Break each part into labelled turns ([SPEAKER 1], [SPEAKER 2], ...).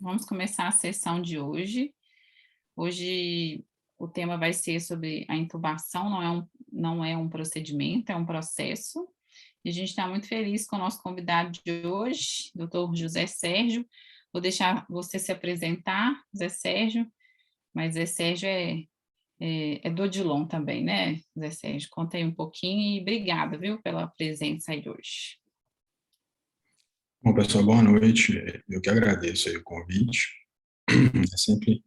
[SPEAKER 1] Vamos começar a sessão de hoje. Hoje o tema vai ser sobre a intubação, não é um procedimento, é um processo. E a gente está muito feliz com o nosso convidado de hoje, doutor José Sérgio. Vou deixar você se apresentar, Zé Sérgio, mas Zé Sérgio é do Odilon também, né, Zé Sérgio? Conta aí um pouquinho e obrigada, viu, pela presença aí hoje.
[SPEAKER 2] Bom, pessoal, boa noite. Eu que agradeço aí o convite. É sempre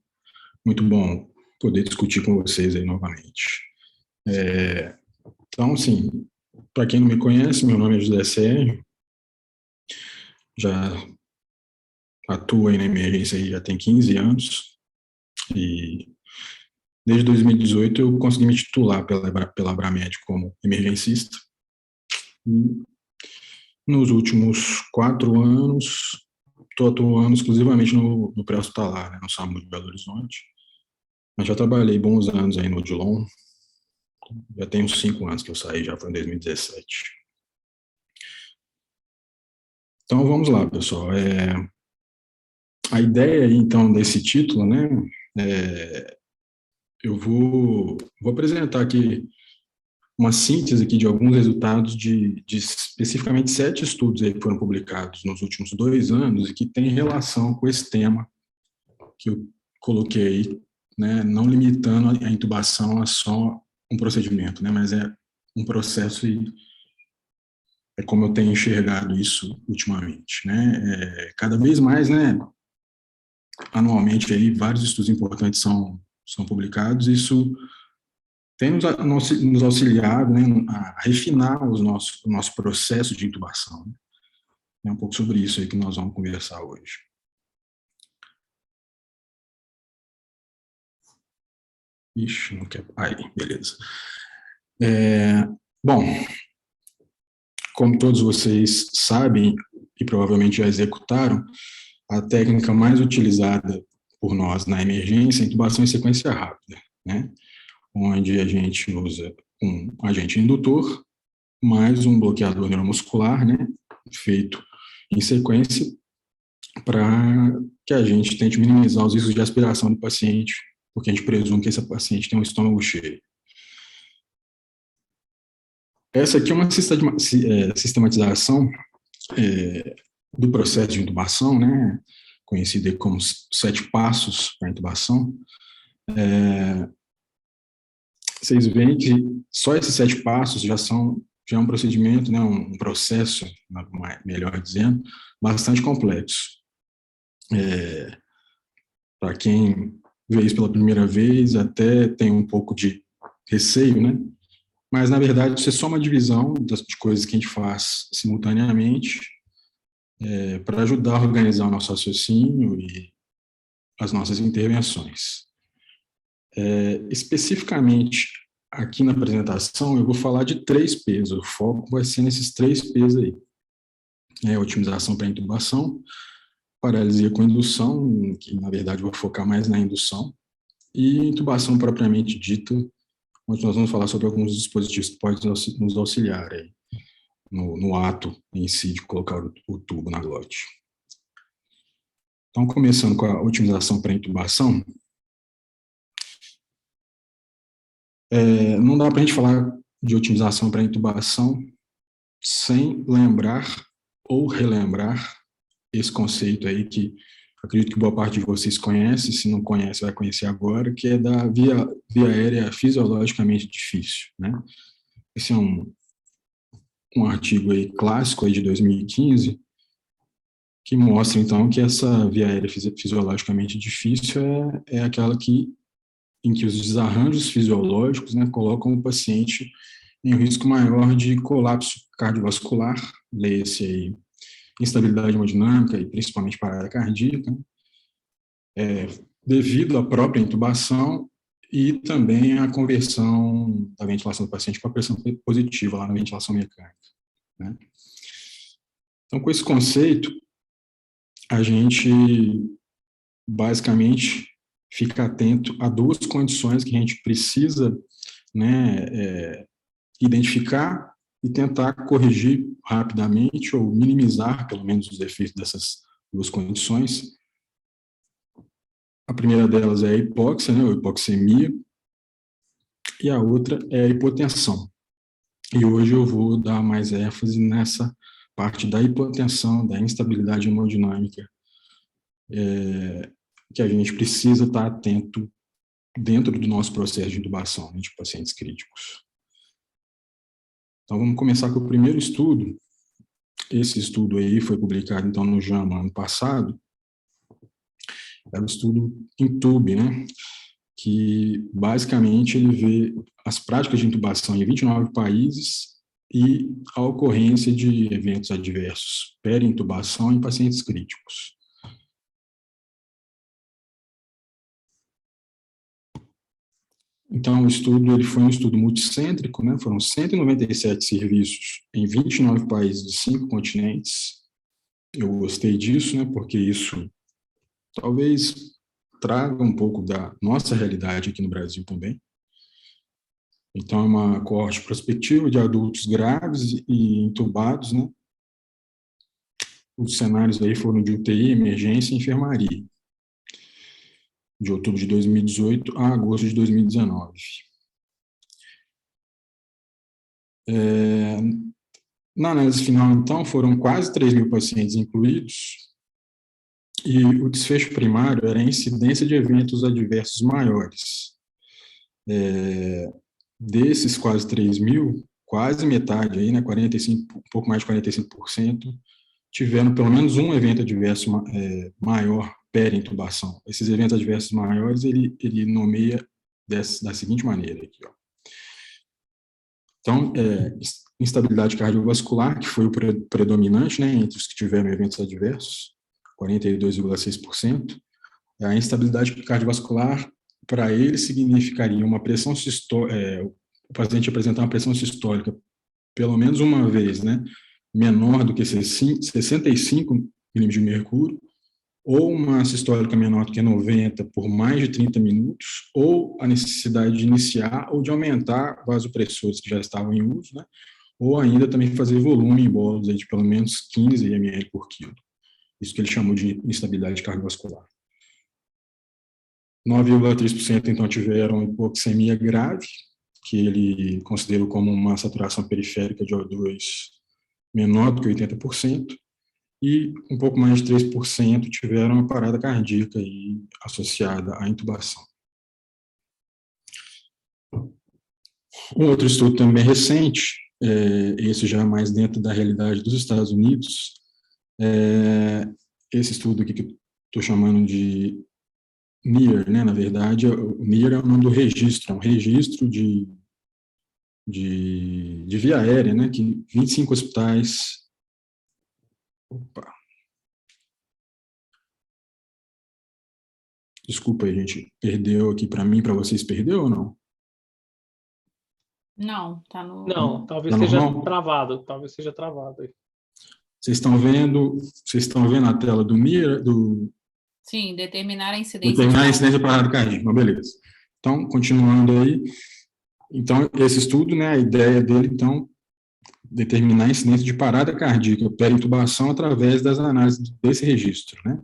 [SPEAKER 2] muito bom poder discutir com vocês aí novamente. Então, assim, para quem não me conhece, meu nome é José Sérgio, já atuo aí na emergência aí já tem 15 anos e desde 2018 eu consegui me titular pela Abramed como emergencista. E nos últimos 4 anos estou atuando exclusivamente no pré-hospitalar, né, no SAMU de Belo Horizonte. Mas já trabalhei bons anos aí no Odilon. Já tem uns 5 anos que eu saí, já foi em 2017. Então vamos lá, pessoal. A ideia aí, então, desse título, né? Eu vou apresentar aqui uma síntese aqui de alguns resultados de especificamente 7 estudos aí que foram publicados nos últimos 2 anos e que tem relação com esse tema que eu coloquei aí, né? Não limitando a intubação a só um procedimento, né? Mas é um processo e é como eu tenho enxergado isso ultimamente, né? Cada vez mais, né? Anualmente aí vários estudos importantes são publicados. Isso tem nos auxiliado, né, a refinar o nosso processo de intubação. Né? É um pouco sobre isso aí que nós vamos conversar hoje. Ixi, não quer. Aí, beleza. Bom, como todos vocês sabem e provavelmente já executaram, a técnica mais utilizada por nós na emergência é a intubação em sequência rápida, né? Onde a gente usa um agente indutor mais um bloqueador neuromuscular, né? Feito em sequência para que a gente tente minimizar os riscos de aspiração do paciente, porque a gente presume que esse paciente tem um estômago cheio. Essa aqui é uma sistematização do processo de intubação, né? Conhecida como 7 passos para a intubação. Vocês veem que só esses 7 passos já é um procedimento, né, um processo, melhor dizendo, bastante complexo. Para quem vê isso pela primeira vez, até tem um pouco de receio, né? Mas, na verdade, isso é só uma divisão de coisas que a gente faz simultaneamente para ajudar a organizar o nosso raciocínio e as nossas intervenções. Especificamente, aqui na apresentação, eu vou falar de 3 P's. O foco vai ser nesses 3 P's aí. Otimização para intubação, paralisia com indução, que, na verdade, eu vou focar mais na indução, e intubação propriamente dita, onde nós vamos falar sobre alguns dispositivos que podem nos auxiliar aí, no ato em si de colocar o tubo na glote. Então, começando com a otimização para intubação, não dá para a gente falar de otimização para intubação sem lembrar ou relembrar esse conceito aí que acredito que boa parte de vocês conhece, se não conhece vai conhecer agora, que é da via aérea fisiologicamente difícil, né? Esse é um artigo aí clássico aí de 2015 que mostra então que essa via aérea fisiologicamente difícil é aquela em que os desarranjos fisiológicos, né, colocam o paciente em um risco maior de colapso cardiovascular, leia-se aí instabilidade hemodinâmica e principalmente parada cardíaca, devido à própria intubação e também à conversão da ventilação do paciente para pressão positiva lá na ventilação mecânica. Né? Então, com esse conceito, a gente basicamente fica atento a 2 condições que a gente precisa, né, identificar e tentar corrigir rapidamente ou minimizar, pelo menos, os efeitos dessas 2 condições, A primeira delas é a hipóxia, né, ou hipoxemia, e a outra é a hipotensão. E hoje eu vou dar mais ênfase nessa parte da hipotensão, da instabilidade hemodinâmica, que a gente precisa estar atento dentro do nosso processo de intubação, né, de pacientes críticos. Então, vamos começar com o primeiro estudo. Esse estudo aí foi publicado, então, no JAMA ano passado. Era um estudo INTUBE, né, que basicamente ele vê as práticas de intubação em 29 países e a ocorrência de eventos adversos peri-intubação em pacientes críticos. Então, o estudo ele foi um estudo multicêntrico, né? Foram 197 serviços em 29 países de 5 continentes. Eu gostei disso, né? Porque isso talvez traga um pouco da nossa realidade aqui no Brasil também. Então, é uma coorte prospectiva de adultos graves e intubados, né? Os cenários aí foram de UTI, emergência e enfermaria, de outubro de 2018 a agosto de 2019. Na análise final, então, foram quase 3 mil pacientes incluídos, e o desfecho primário era a incidência de eventos adversos maiores. Desses quase 3 mil, quase metade, aí, né, 45, um pouco mais de 45%, tiveram pelo menos um evento adverso maior peri-intubação. Esses eventos adversos maiores, ele nomeia da seguinte maneira aqui, ó. Então, instabilidade cardiovascular, que foi o predominante, né, entre os que tiveram eventos adversos, 42,6%. A instabilidade cardiovascular, para ele, significaria uma pressão sistólica, o paciente apresentar uma pressão sistólica pelo menos uma vez, né, menor do que 65 milímetros de mercúrio, ou uma sistólica menor do que 90 por mais de 30 minutos, ou a necessidade de iniciar ou de aumentar vasopressores que já estavam em uso, né, ou ainda também fazer volume em bolos de pelo menos 15 ml por quilo. Isso que ele chamou de instabilidade cardiovascular. 9,3% então tiveram hipoxemia grave, que ele considerou como uma saturação periférica de O2 menor do que 80%, e um pouco mais de 3% tiveram uma parada cardíaca aí associada à intubação. Um outro estudo também recente, esse já mais dentro da realidade dos Estados Unidos, esse estudo aqui que eu estou chamando de NEAR, né? Na verdade, o NEAR é o nome do registro, é um registro de via aérea, né? Que 25 hospitais... Opa! Desculpa aí, gente. Perdeu aqui para mim, para vocês perdeu ou não?
[SPEAKER 1] Não, tá no...
[SPEAKER 3] Não, talvez
[SPEAKER 2] tá
[SPEAKER 3] seja
[SPEAKER 2] normal?
[SPEAKER 3] travado. Talvez seja travado aí.
[SPEAKER 2] Vocês estão vendo a tela do NEAR,
[SPEAKER 1] Sim, determinar a incidência
[SPEAKER 2] determinar a incidência de parada cardíaca, beleza. Então, continuando aí, então, esse estudo, né, a ideia dele, então, determinar a incidência de parada cardíaca peri-intubação através das análises desse registro, né.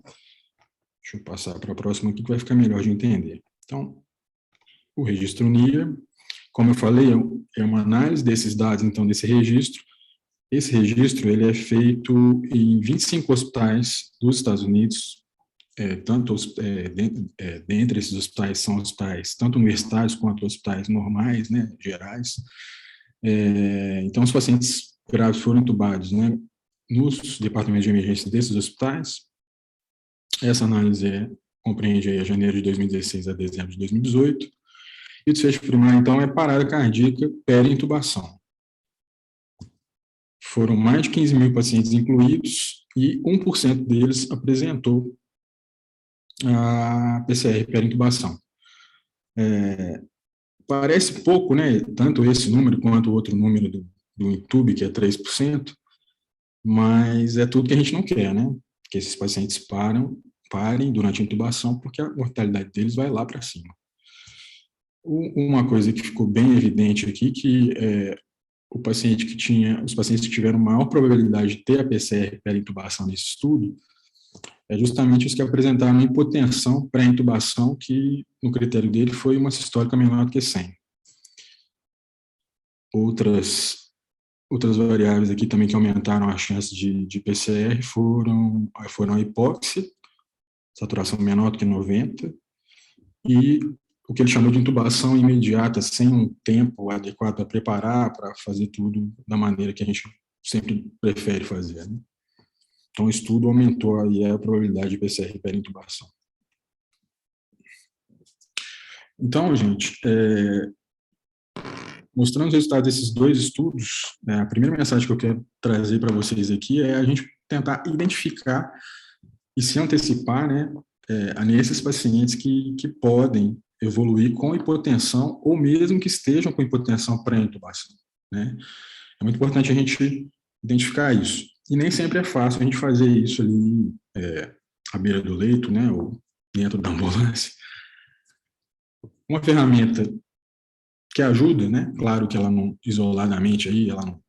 [SPEAKER 2] Deixa eu passar para a próxima aqui que vai ficar melhor de entender. Então, o registro NIA, como eu falei, é uma análise desses dados, então, desse registro. Esse registro, ele é feito em 25 hospitais dos Estados Unidos, dentre esses hospitais são hospitais tanto universitários quanto hospitais normais, né, gerais. Então, os pacientes graves foram intubados, né, nos departamentos de emergência desses hospitais. Essa análise compreende aí a janeiro de 2016 a dezembro de 2018. E o desfecho primário, então, é parada cardíaca peri-intubação. Foram mais de 15 mil pacientes incluídos e 1% deles apresentou a PCR peri-intubação. Parece pouco, né? Tanto esse número quanto o outro número do INTUBE, que é 3%, mas é tudo que a gente não quer, né? Que esses pacientes parem durante a intubação, porque a mortalidade deles vai lá para cima. Uma coisa que ficou bem evidente aqui, que os pacientes que tiveram maior probabilidade de ter a PCR peri-intubação nesse estudo, é justamente os que apresentaram hipotensão pré-intubação, que, no critério dele, foi uma sistólica menor do que 100. Outras variáveis aqui também que aumentaram a chance de PCR foram a hipóxia, saturação menor do que 90, e o que ele chamou de intubação imediata, sem um tempo adequado para preparar, para fazer tudo da maneira que a gente sempre prefere fazer, né? Então, o estudo aumentou aí a probabilidade de PCR perintubação. Então, gente, mostrando os resultados desses dois estudos, a primeira mensagem que eu quero trazer para vocês aqui é a gente tentar identificar e se antecipar, né, nesses pacientes que podem evoluir com hipotensão ou mesmo que estejam com hipotensão pré-intubação, né? É muito importante a gente identificar isso. E nem sempre é fácil a gente fazer isso ali à beira do leito, né, ou dentro da ambulância. Uma ferramenta que ajuda, né, claro que ela não, isoladamente aí, ela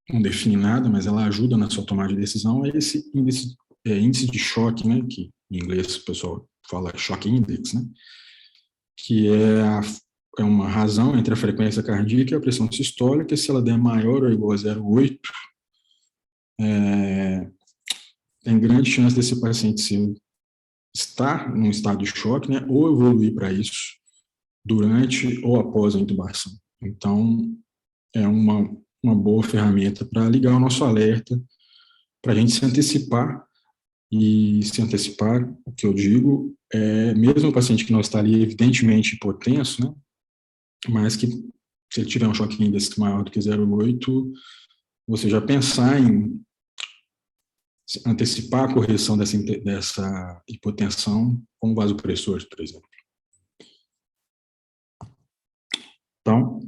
[SPEAKER 2] não define nada, mas ela ajuda na sua tomada de decisão, é esse índice de choque, né, que em inglês o pessoal fala shock index, né, que é uma razão entre a frequência cardíaca e a pressão sistólica. Se ela der maior ou igual a 0,8, tem grande chance desse paciente estar num estado de choque, né, ou evoluir para isso durante ou após a intubação. Então, é uma boa ferramenta para ligar o nosso alerta, para a gente se antecipar. E se antecipar, o que eu digo, mesmo o paciente que não está ali evidentemente hipotenso, né, mas que se ele tiver um choque índice maior do que 0,8, você já pensar em antecipar a correção dessa hipotensão com vasopressores, por exemplo. Então,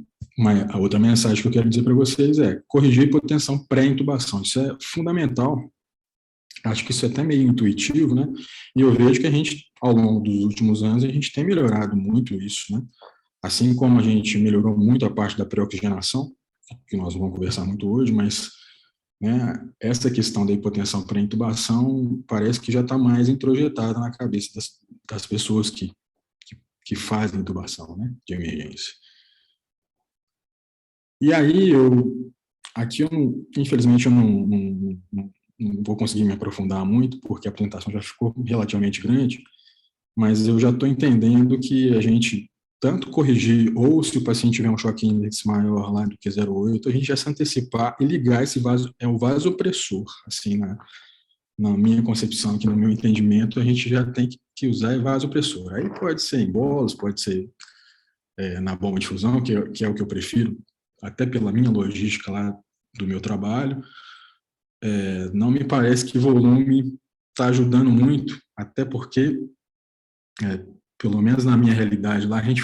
[SPEAKER 2] a outra mensagem que eu quero dizer para vocês é corrigir a hipotensão pré-intubação. Isso é fundamental. Acho que isso é até meio intuitivo, né? E eu vejo que a gente, ao longo dos últimos anos, a gente tem melhorado muito isso, né? Assim como a gente melhorou muito a parte da pré-oxigenação, que nós vamos conversar muito hoje, mas, né, essa questão da hipotensão pré-intubação parece que já está mais introjetada na cabeça das pessoas que fazem intubação, né, de emergência. E aí, aqui, infelizmente, eu não vou conseguir me aprofundar muito, porque a apresentação já ficou relativamente grande, mas eu já estou entendendo que a gente tanto corrigir, ou se o paciente tiver um choque índice maior lá do que 0,8, a gente já se antecipar e ligar esse o vasopressor, assim, na minha concepção, aqui no meu entendimento, a gente já tem que usar vasopressor. Aí pode ser em bolos, pode ser na bomba de fusão, que é o que eu prefiro, até pela minha logística lá do meu trabalho. Não me parece que volume está ajudando muito, até porque, pelo menos na minha realidade lá, a gente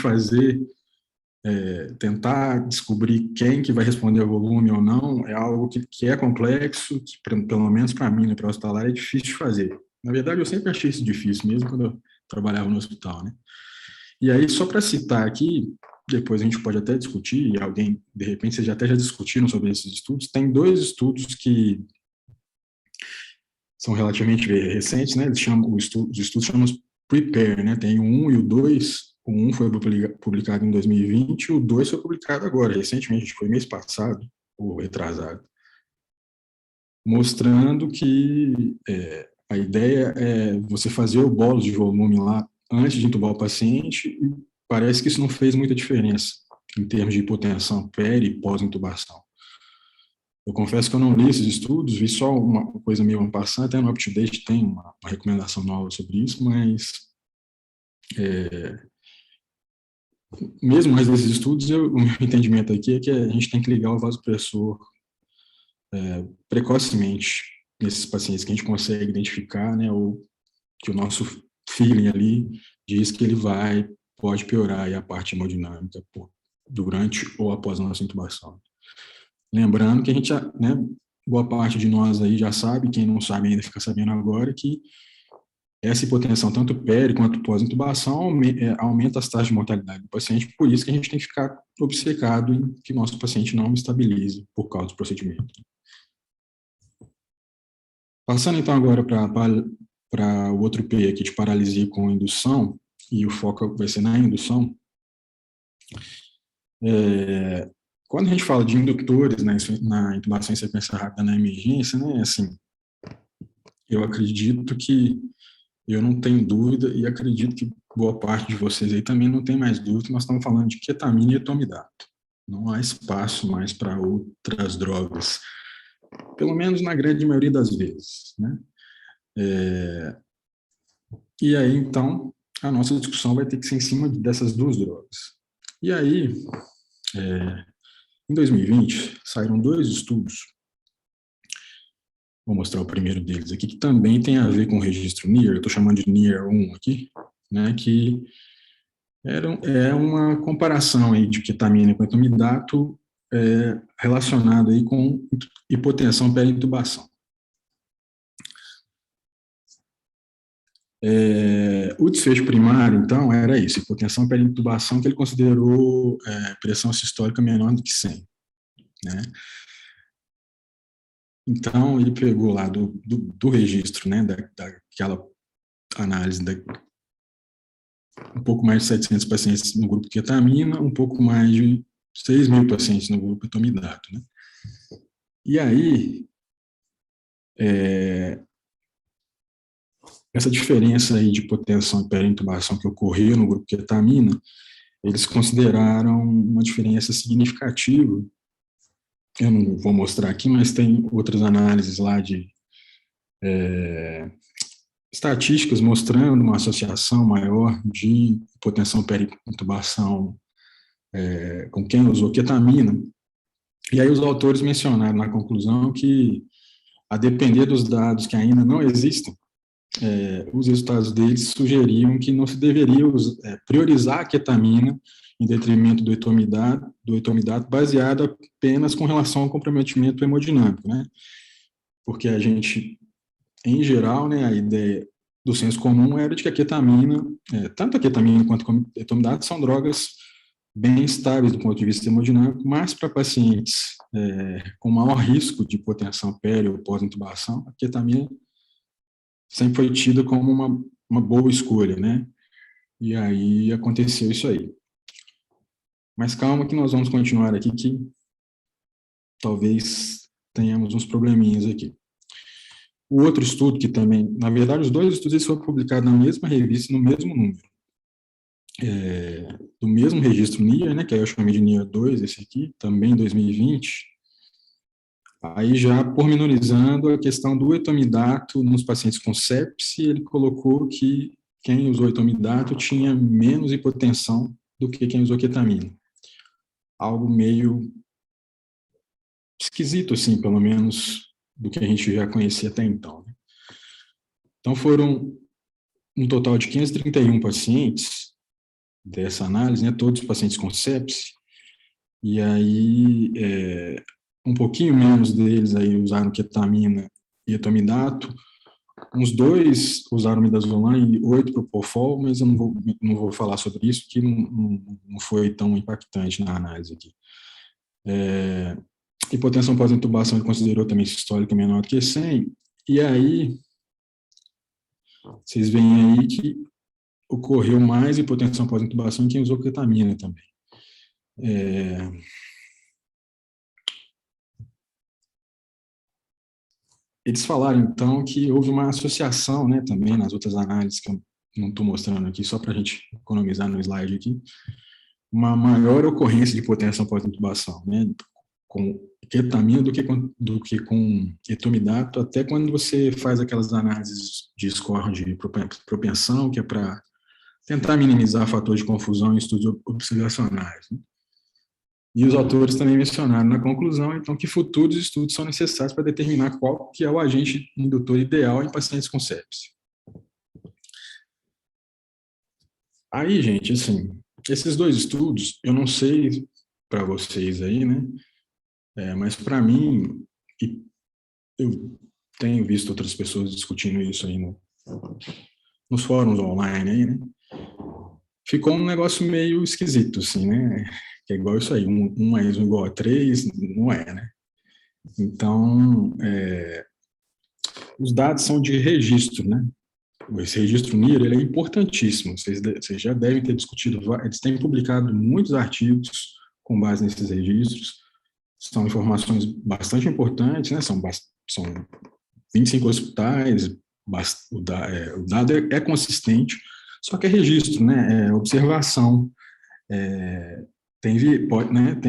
[SPEAKER 2] tentar descobrir quem que vai responder a volume ou não é algo que é complexo, que pelo menos para mim, no pré-hospitalar, é difícil de fazer. Na verdade, eu sempre achei isso difícil, mesmo quando eu trabalhava no hospital, né? E aí, só para citar aqui, depois a gente pode até discutir, e alguém, de repente, vocês até já discutiram sobre esses estudos, tem 2 estudos que são relativamente recentes, né? Eles chamam, os estudos chamam PREPARE, né? Tem o 1 e o 2. O 1 foi publicado em 2020, o 2 foi publicado agora, recentemente, foi mês passado, ou retrasado, mostrando que a ideia é você fazer o bolo de volume lá antes de intubar o paciente, e parece que isso não fez muita diferença em termos de hipotensão peri e pós-intubação. Eu confesso que eu não li esses estudos, vi só uma coisa meio en passant, até no UpToDate tem uma recomendação nova sobre isso, mas mesmo mais desses estudos, o meu entendimento aqui é que a gente tem que ligar o vasopressor precocemente nesses pacientes que a gente consegue identificar, né, ou que o nosso feeling ali diz que ele pode piorar aí a parte hemodinâmica durante ou após a nossa intubação. Lembrando que a gente, né, boa parte de nós aí já sabe, quem não sabe ainda fica sabendo agora, que essa hipotensão, tanto peri quanto pós-intubação, aumenta as taxas de mortalidade do paciente, por isso que a gente tem que ficar obcecado em que nosso paciente não estabilize por causa do procedimento. Passando então agora para para o outro P aqui de paralisia com indução, e o foco vai ser na indução. Quando a gente fala de indutores na intubação em sequência rápida na emergência, né, assim, eu acredito que, eu não tenho dúvida, e acredito que boa parte de vocês aí também não tem mais dúvida, nós estamos falando de ketamina e etomidato. Não há espaço mais para outras drogas, pelo menos na grande maioria das vezes, né? E aí, então, a nossa discussão vai ter que ser em cima dessas duas drogas. E aí, em 2020, saíram 2 estudos, vou mostrar o primeiro deles aqui, que também tem a ver com o registro NIR, eu estou chamando de NIR 1 aqui, né, que é uma comparação aí de ketamina com etomidato relacionada aí com hipotensão peri-intubação. O desfecho primário, então, era isso, hipotensão peri-intubação, que ele considerou pressão sistólica menor do que 100, né? Então, ele pegou lá do registro, né, daquela análise um pouco mais de 700 pacientes no grupo ketamina, um pouco mais de 6.000 pacientes no grupo etomidato, né? E aí, essa diferença aí de hipotensão e peri-intubação que ocorreu no grupo ketamina, eles consideraram uma diferença significativa. Eu não vou mostrar aqui, mas tem outras análises lá de estatísticas mostrando uma associação maior de hipotensão peri-intubação com quem usou ketamina. E aí os autores mencionaram na conclusão que, a depender dos dados que ainda não existem, os resultados deles sugeriam que não se deveria priorizar a ketamina em detrimento do etomidato baseado apenas com relação ao comprometimento hemodinâmico, né? Porque a gente, em geral, né, a ideia do senso comum era de que a ketamina, tanto a ketamina quanto o etomidato são drogas bem estáveis do ponto de vista hemodinâmico, mas para pacientes com maior risco de hipotensão peri ou pós-intubação, a ketamina sempre foi tida como uma boa escolha, né? E aí aconteceu isso aí. Mas calma que nós vamos continuar aqui, que talvez tenhamos uns probleminhas aqui. O outro estudo que também, na verdade, os 2 estudos eles foram publicados na mesma revista, no mesmo número. Do mesmo registro NIR, né, que aí eu chamei de NIR 2, esse aqui, também em 2020. Aí já pormenorizando a questão do etomidato nos pacientes com sepse, ele colocou que quem usou etomidato tinha menos hipotensão do que quem usou ketamina. Algo meio esquisito, assim, pelo menos do que a gente já conhecia até então, né? Então foram um total de 531 pacientes dessa análise, né, todos pacientes com sepse, e aí um pouquinho menos deles aí usaram ketamina e etomidato, uns 2 usaram midazolam e 8 propofol, mas eu não vou falar sobre isso, que não foi tão impactante na análise aqui. Hipotensão pós-intubação ele considerou também sistólica menor do que 100, e aí vocês veem aí que ocorreu mais hipotensão pós-intubação em quem usou ketamina também. Eles falaram, então, que houve uma associação, né, também nas outras análises, que eu não estou mostrando aqui, só para a gente economizar no slide aqui, uma maior ocorrência de hipotensão pós-intubação, né, com ketamina do que com etomidato, até quando você faz aquelas análises de score de propensão, que é para tentar minimizar fator de confusão em estudos observacionais, né? E os autores também mencionaram na conclusão, então, que futuros estudos são necessários para determinar qual que é o agente indutor ideal em pacientes com sepse. Aí, gente, assim, esses 2 estudos, eu não sei para vocês aí, né, mas para mim, e eu tenho visto outras pessoas discutindo isso aí nos fóruns online aí, né, ficou um negócio meio esquisito, assim, né, que é igual isso aí, 1 mais 1 igual a 3, não é, né? Então, os dados são de registro, né? esse registro NIR, ele é importantíssimo, vocês já devem ter discutido, eles têm publicado muitos artigos com base nesses registros, são informações bastante importantes, né? São 25 hospitais, o dado é consistente, só que é registro, né? É observação, tem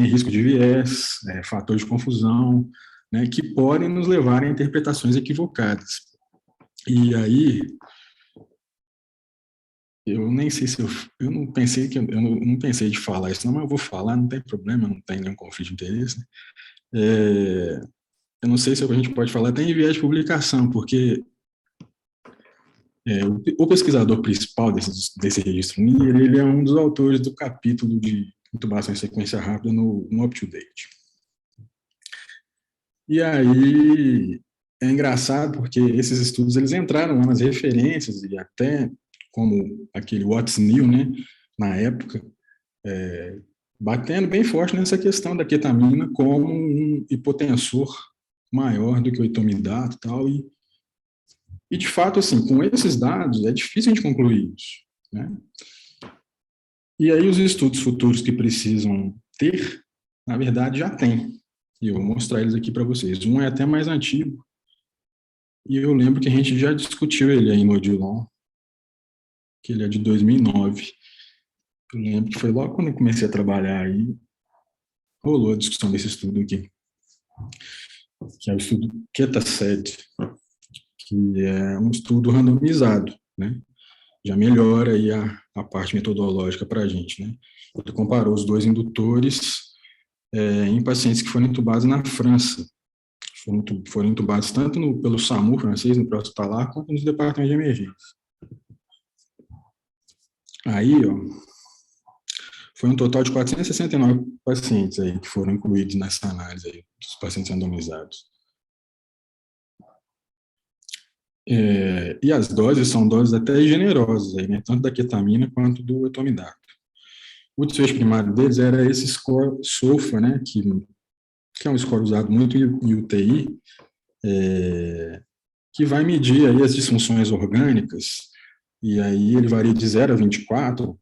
[SPEAKER 2] risco de viés, fator de confusão, né? Que podem nos levar a interpretações equivocadas. E aí, eu nem sei se eu não pensei não pensei de falar isso, não, mas eu vou falar, não tem problema, não tem nenhum conflito de interesse, né? Eu não sei se a gente pode falar até em viés de publicação, porque o pesquisador principal desse registro NIR, ele é um dos autores do capítulo de intubação em sequência rápida no UpToDate. E aí, é engraçado porque esses estudos, eles entraram lá nas referências e até como aquele What's New, né, na época, batendo bem forte nessa questão da ketamina como um hipotensor maior do que o etomidato e tal, e de fato, assim, com esses dados, é difícil a gente concluir isso, né? E aí os estudos futuros que precisam ter, na verdade, já tem. E eu vou mostrar eles aqui para vocês. Um é até mais antigo, e eu lembro que a gente já discutiu ele aí no Odilon, que ele é de 2009. Eu lembro que foi logo quando eu comecei a trabalhar aí, rolou a discussão desse estudo aqui, que é o estudo KETA-SED, que é um estudo randomizado, né? Já melhora aí a parte metodológica para a gente, né? Ele comparou os dois indutores em pacientes que foram intubados na França. Foram intubados tanto pelo SAMU francês, no pré-hospitalar, quanto nos departamentos de emergência. Aí, ó, foi um total de 469 pacientes aí que foram incluídos nessa análise aí, dos pacientes randomizados. E as doses são doses até generosas, aí, né, tanto da ketamina quanto do etomidato. O desfecho primário deles era esse score SOFA, né, que é um score usado muito em UTI, que vai medir aí as disfunções orgânicas, e aí ele varia de 0 a 24,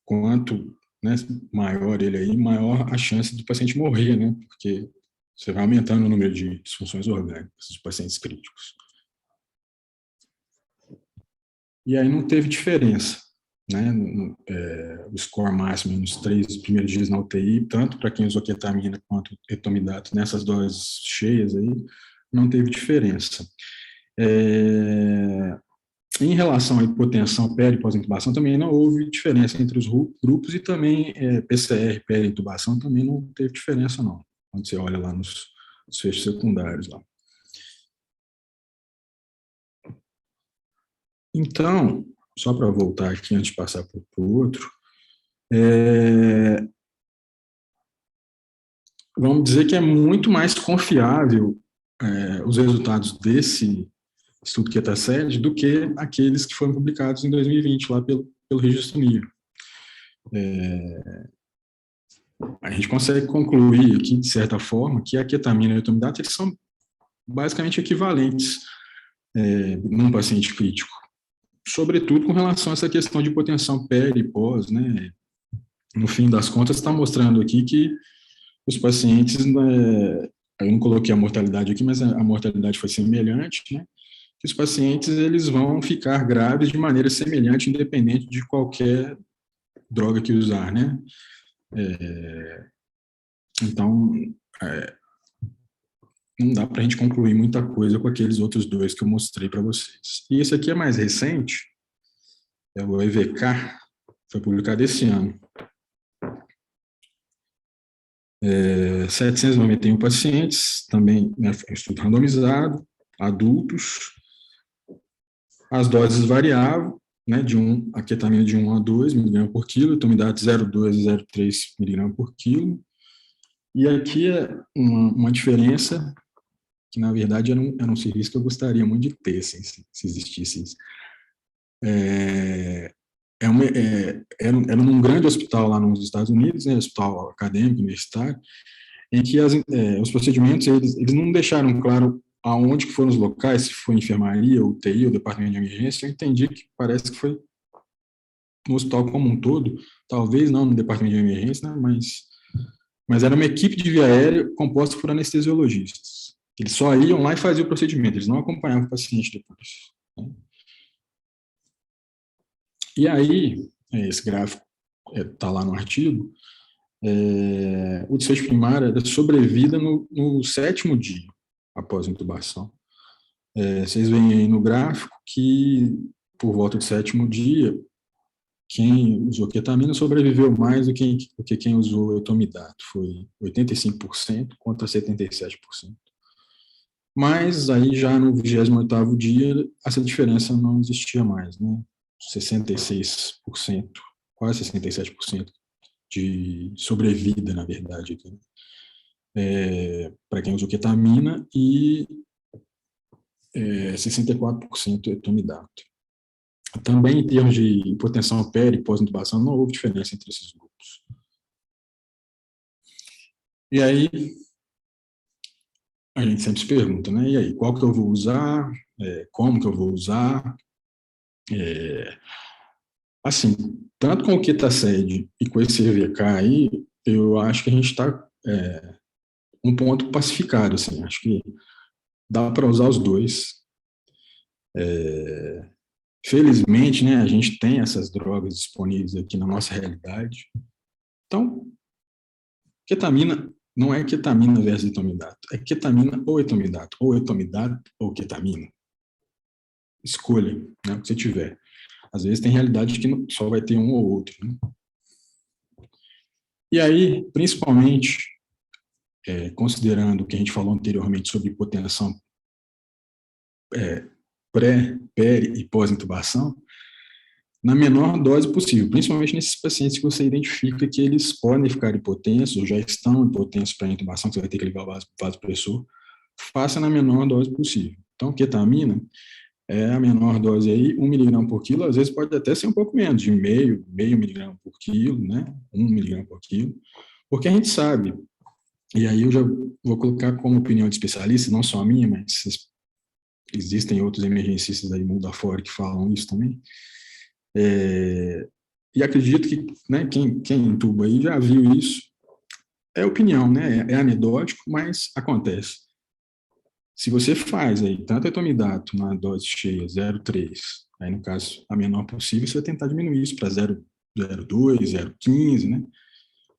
[SPEAKER 2] quanto, né, maior ele aí, maior a chance do paciente morrer, né, porque você vai aumentando o número de disfunções orgânicas dos pacientes críticos. E aí não teve diferença, né? O score máximo nos 3 primeiros dias na UTI, tanto para quem usou ketamina quanto etomidato, nessas doses cheias aí, não teve diferença. Em relação à hipotensão peri e pós-intubação, também não houve diferença entre os grupos, e também PCR peri-intubação também não teve diferença, não, quando você olha lá nos fechos secundários lá. Então, só para voltar aqui antes de passar para o outro, vamos dizer que é muito mais confiável os resultados desse estudo KETA-SED do que aqueles que foram publicados em 2020 lá pelo registro NIR. A gente consegue concluir aqui, de certa forma, que a ketamina e o etomidato eles são basicamente equivalentes num paciente crítico, sobretudo com relação a essa questão de hipotensão peri e pós, né? No fim das contas, está mostrando aqui que os pacientes, eu não coloquei a mortalidade aqui, mas a mortalidade foi semelhante, né? Que os pacientes eles vão ficar graves de maneira semelhante, independente de qualquer droga que usar, né? Então, não dá para a gente concluir muita coisa com aqueles outros dois que eu mostrei para vocês. E esse aqui é mais recente, é o EVK, foi publicado esse ano. 791 pacientes, também, né, estudo randomizado, adultos. As doses variavam, né, a ketamina de 1 a 2 mg por quilo, etomidato 0,2 a 0,3 mg por quilo. E aqui é uma diferença que, na verdade, era um serviço que eu gostaria muito de ter, assim, se existisse isso. Era num grande hospital lá nos Estados Unidos, né, hospital acadêmico, universitário, em que os procedimentos, eles não deixaram claro aonde que foram os locais, se foi enfermaria, UTI, ou departamento de emergência, eu entendi que parece que foi no hospital como um todo, talvez não no departamento de emergência, né, mas era uma equipe de via aérea composta por anestesiologistas. Eles só iam lá e faziam o procedimento, eles não acompanhavam o paciente depois. Né? E aí, esse gráfico está lá no artigo, o desfecho primário era sobrevida no 7º dia após a intubação. Vocês veem aí no gráfico que, por volta do 7º dia, quem usou ketamina sobreviveu mais do que quem usou etomidato. Foi 85% contra 77%. Mas aí já no 28º dia, essa diferença não existia mais, né? 66%, quase 67% de sobrevida, na verdade, para quem usou ketamina e 64% etomidato. Também, em termos de hipotensão peri e pós-intubação, não houve diferença entre esses grupos. E aí, a gente sempre se pergunta, né? E aí, qual que eu vou usar? Como que eu vou usar? Assim, tanto com o Ketaced e com esse CVK aí, eu acho que a gente está um ponto pacificado, assim. Acho que dá para usar os dois. Felizmente, né, a gente tem essas drogas disponíveis aqui na nossa realidade. Então, ketamina não é ketamina versus etomidato, é ketamina ou etomidato ou ketamina. Escolha, né, o que você tiver. Às vezes tem realidade que só vai ter um ou outro. Né? E aí, principalmente, considerando o que a gente falou anteriormente sobre hipotensão pré, peri e pós-intubação, na menor dose possível, principalmente nesses pacientes que você identifica que eles podem ficar hipotensos, ou já estão hipotensos para a intubação, que você vai ter que ligar o vasopressor, faça na menor dose possível. Então, ketamina é a menor dose aí, 1 miligrama por quilo, às vezes pode até ser um pouco menos, de meio miligrama por quilo, né? 1 miligrama por quilo, porque a gente sabe, e aí eu já vou colocar como opinião de especialista, não só a minha, mas existem outros emergencistas aí mundo afora que falam isso também, e acredito que, né, quem intuba aí já viu isso, é opinião, né? É anedótico, mas acontece. Se você faz aí tanto etomidato na dose cheia, 0,3, aí no caso a menor possível, você vai tentar diminuir isso para 0,2, 0,15, né?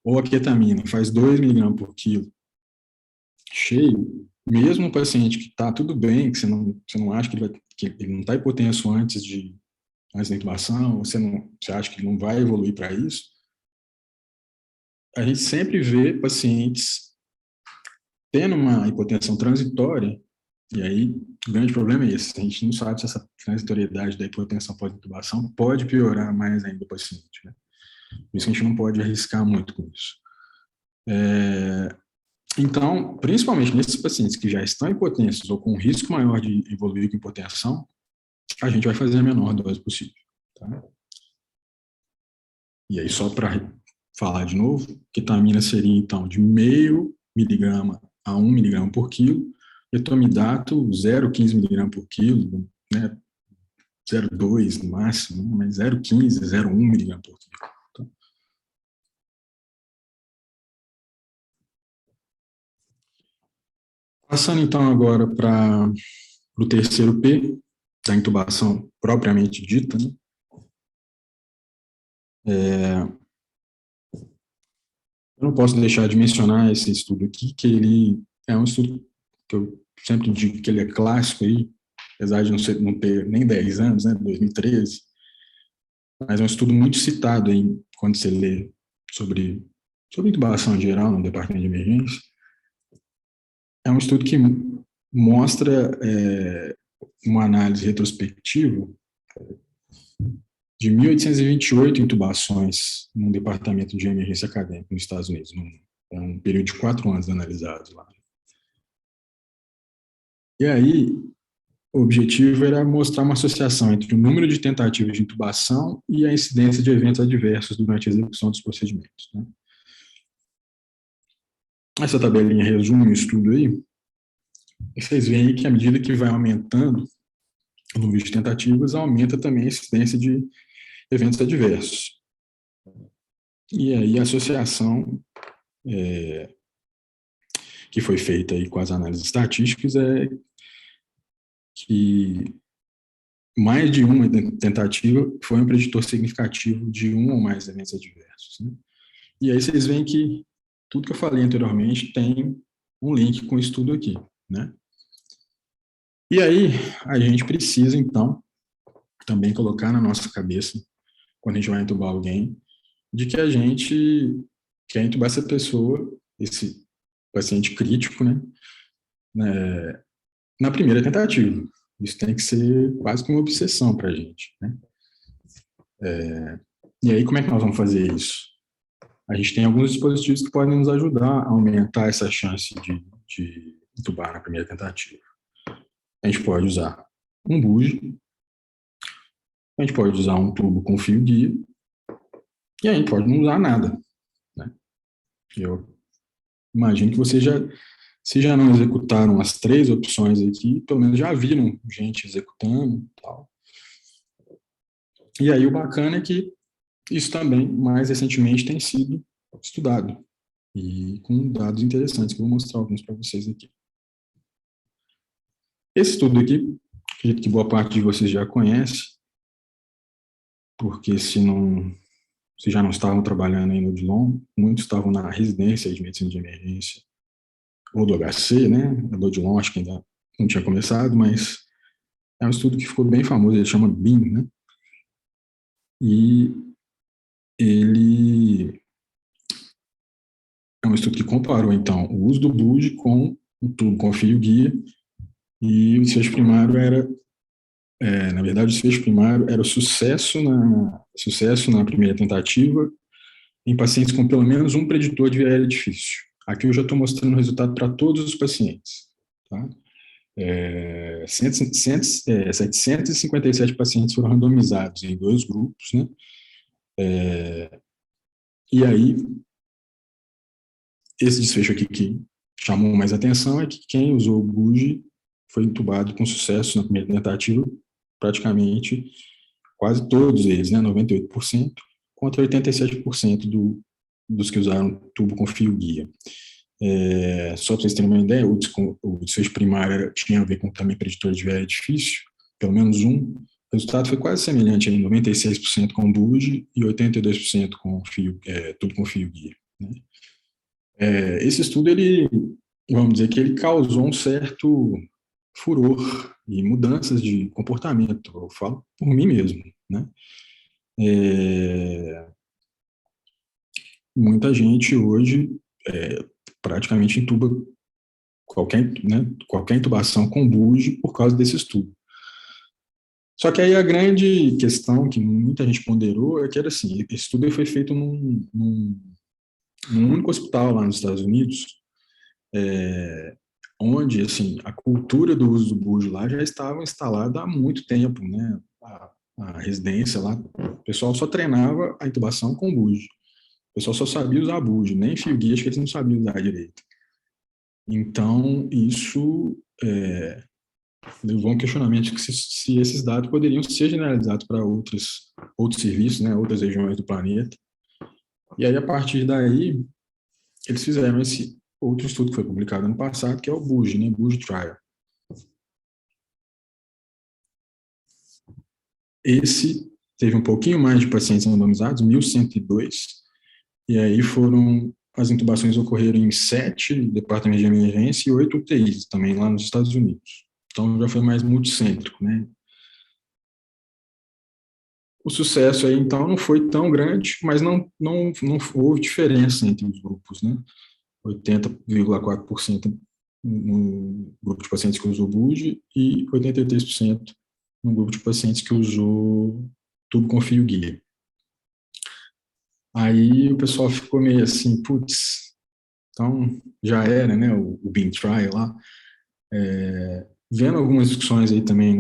[SPEAKER 2] Ou a ketamina, faz 2 miligramas por quilo cheio, mesmo o paciente que está tudo bem, que você não acha que ele não está hipotenso antes da intubação, você acha que ele não vai evoluir para isso, a gente sempre vê pacientes tendo uma hipotensão transitória. E aí, o grande problema é esse. A gente não sabe se essa transitoriedade da hipotensão pós-intubação pode piorar mais ainda o paciente. Né? Por isso que a gente não pode arriscar muito com isso. Então, principalmente nesses pacientes que já estão hipotensos ou com risco maior de evoluir com hipotensão, a gente vai fazer a menor dose possível. Tá? E aí, só para falar de novo, ketamina seria, então, de meio miligrama a 1 miligrama por quilo, etomidato 0,15 miligrama por quilo, né, 0,2 no máximo, mas 0,15, 0,1 miligrama por quilo. Tá? Passando então agora para o terceiro P, da intubação propriamente dita, né? Eu não posso deixar de mencionar esse estudo aqui, que ele é um estudo que eu sempre digo que ele é clássico aí, apesar de não ter nem 10 anos, né, 2013, mas é um estudo muito citado aí quando você lê sobre intubação em geral no departamento de emergência. É um estudo que mostra uma análise retrospectiva de 1.828 intubações num departamento de emergência acadêmica nos Estados Unidos. É um período de 4 anos analisados lá. E aí, o objetivo era mostrar uma associação entre o número de tentativas de intubação e a incidência de eventos adversos durante a execução dos procedimentos. Né? Essa tabelinha resume o estudo aí. E vocês veem aí que à medida que vai aumentando o número de tentativas, aumenta também a incidência de eventos adversos. E aí a associação que foi feita aí com as análises estatísticas é que mais de uma tentativa foi um preditor significativo de um ou mais eventos adversos, né? E aí vocês veem que tudo que eu falei anteriormente tem um link com isso tudo aqui, né? E aí a gente precisa, então, também colocar na nossa cabeça, quando a gente vai entubar alguém, de que a gente quer entubar essa pessoa, esse paciente crítico, né, na primeira tentativa. Isso tem que ser quase que uma obsessão para a gente, né? E aí, como é que nós vamos fazer isso? A gente tem alguns dispositivos que podem nos ajudar a aumentar essa chance de entubar na primeira tentativa. A gente pode usar um buggy, a gente pode usar um tubo com fio guia, e a gente pode não usar nada, né? Eu imagino que vocês se já não executaram as 3 opções aqui, pelo menos já viram gente executando e tal. E aí o bacana é que isso também, mais recentemente, tem sido estudado, e com dados interessantes, que eu vou mostrar alguns para vocês aqui. Esse estudo aqui, acredito que boa parte de vocês já conhece, porque se já não estavam trabalhando aí no Odilon, muitos estavam na residência de medicina de emergência, ou do HC, né? A do Odilon acho que ainda não tinha começado, mas é um estudo que ficou bem famoso, ele chama BIM, né? E ele é um estudo que comparou, então, o uso do BUD com o tubo com fio guia, e o desfecho primário era, na verdade, o desfecho primário era o sucesso na primeira tentativa em pacientes com pelo menos um preditor de viés difícil. Aqui eu já estou mostrando o resultado para todos os pacientes, tá? 757 pacientes foram randomizados em 2 grupos, né? E aí, esse desfecho aqui que chamou mais atenção é que quem usou o BUG foi entubado com sucesso na primeira tentativa, praticamente quase todos eles, né? 98%, contra 87% dos que usaram tubo com fio guia. Só para vocês terem uma ideia, o desfecho primário tinha a ver com também preditor de viés difícil, pelo menos um. O resultado foi quase semelhante, 96% com BUG e 82% com tubo com fio guia, né? Esse estudo, vamos dizer que ele causou um certo furor e mudanças de comportamento, eu falo por mim mesmo, né? Muita gente hoje praticamente intuba qualquer intubação com BUG por causa desse estudo. Só que aí a grande questão que muita gente ponderou é que era assim, esse estudo foi feito num único hospital lá nos Estados Unidos, onde assim, a cultura do uso do BUG lá já estava instalada há muito tempo, né? A residência lá, o pessoal só treinava a intubação com BUG. O pessoal só sabia usar BUG, nem fio guia, acho que eles não sabiam usar direito. Então, isso levou a um questionamento de que se esses dados poderiam ser generalizados para outros serviços, né, outras regiões do planeta. E aí, a partir daí, eles fizeram esse outro estudo que foi publicado ano passado, que é o BUG, né, BUG Trial. Esse teve um pouquinho mais de pacientes randomizados, 1.102, e aí as intubações ocorreram em 7 departamentos de emergência e 8 UTIs, também lá nos Estados Unidos. Então já foi mais multicêntrico, né? O sucesso aí, então, não foi tão grande, mas não houve diferença entre os grupos, né? 80,4% no grupo de pacientes que usou BUG e 83% no grupo de pacientes que usou tubo com fio guia. Aí o pessoal ficou meio assim, putz, então já era, né, o BIM Trial lá. Vendo algumas discussões aí também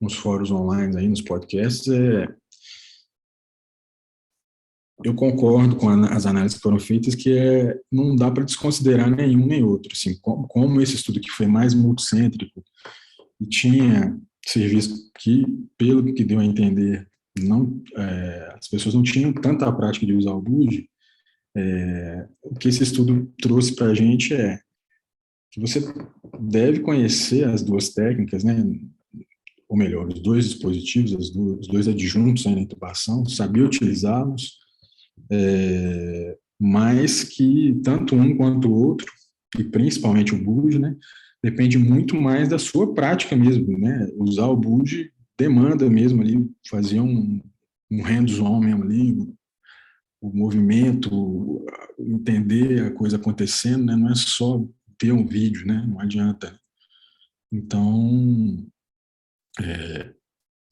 [SPEAKER 2] nos fóruns online, aí nos podcasts, eu concordo com as análises que foram feitas, que não dá para desconsiderar nenhum nem outro. Assim, como esse estudo que foi mais multicêntrico e tinha serviço que, pelo que deu a entender, não, as pessoas não tinham tanta prática de usar o BUD, o que esse estudo trouxe para a gente é que você deve conhecer as duas técnicas, né? Ou melhor, os dois dispositivos, os dois adjuntos na intubação, saber utilizá-los, mas que tanto um quanto o outro, e principalmente o BUD, né, depende muito mais da sua prática mesmo, né? Usar o BUD demanda mesmo ali, fazer um hands-on mesmo ali, o movimento, entender a coisa acontecendo, né? Não é só ter um vídeo, né? Não adianta. Então,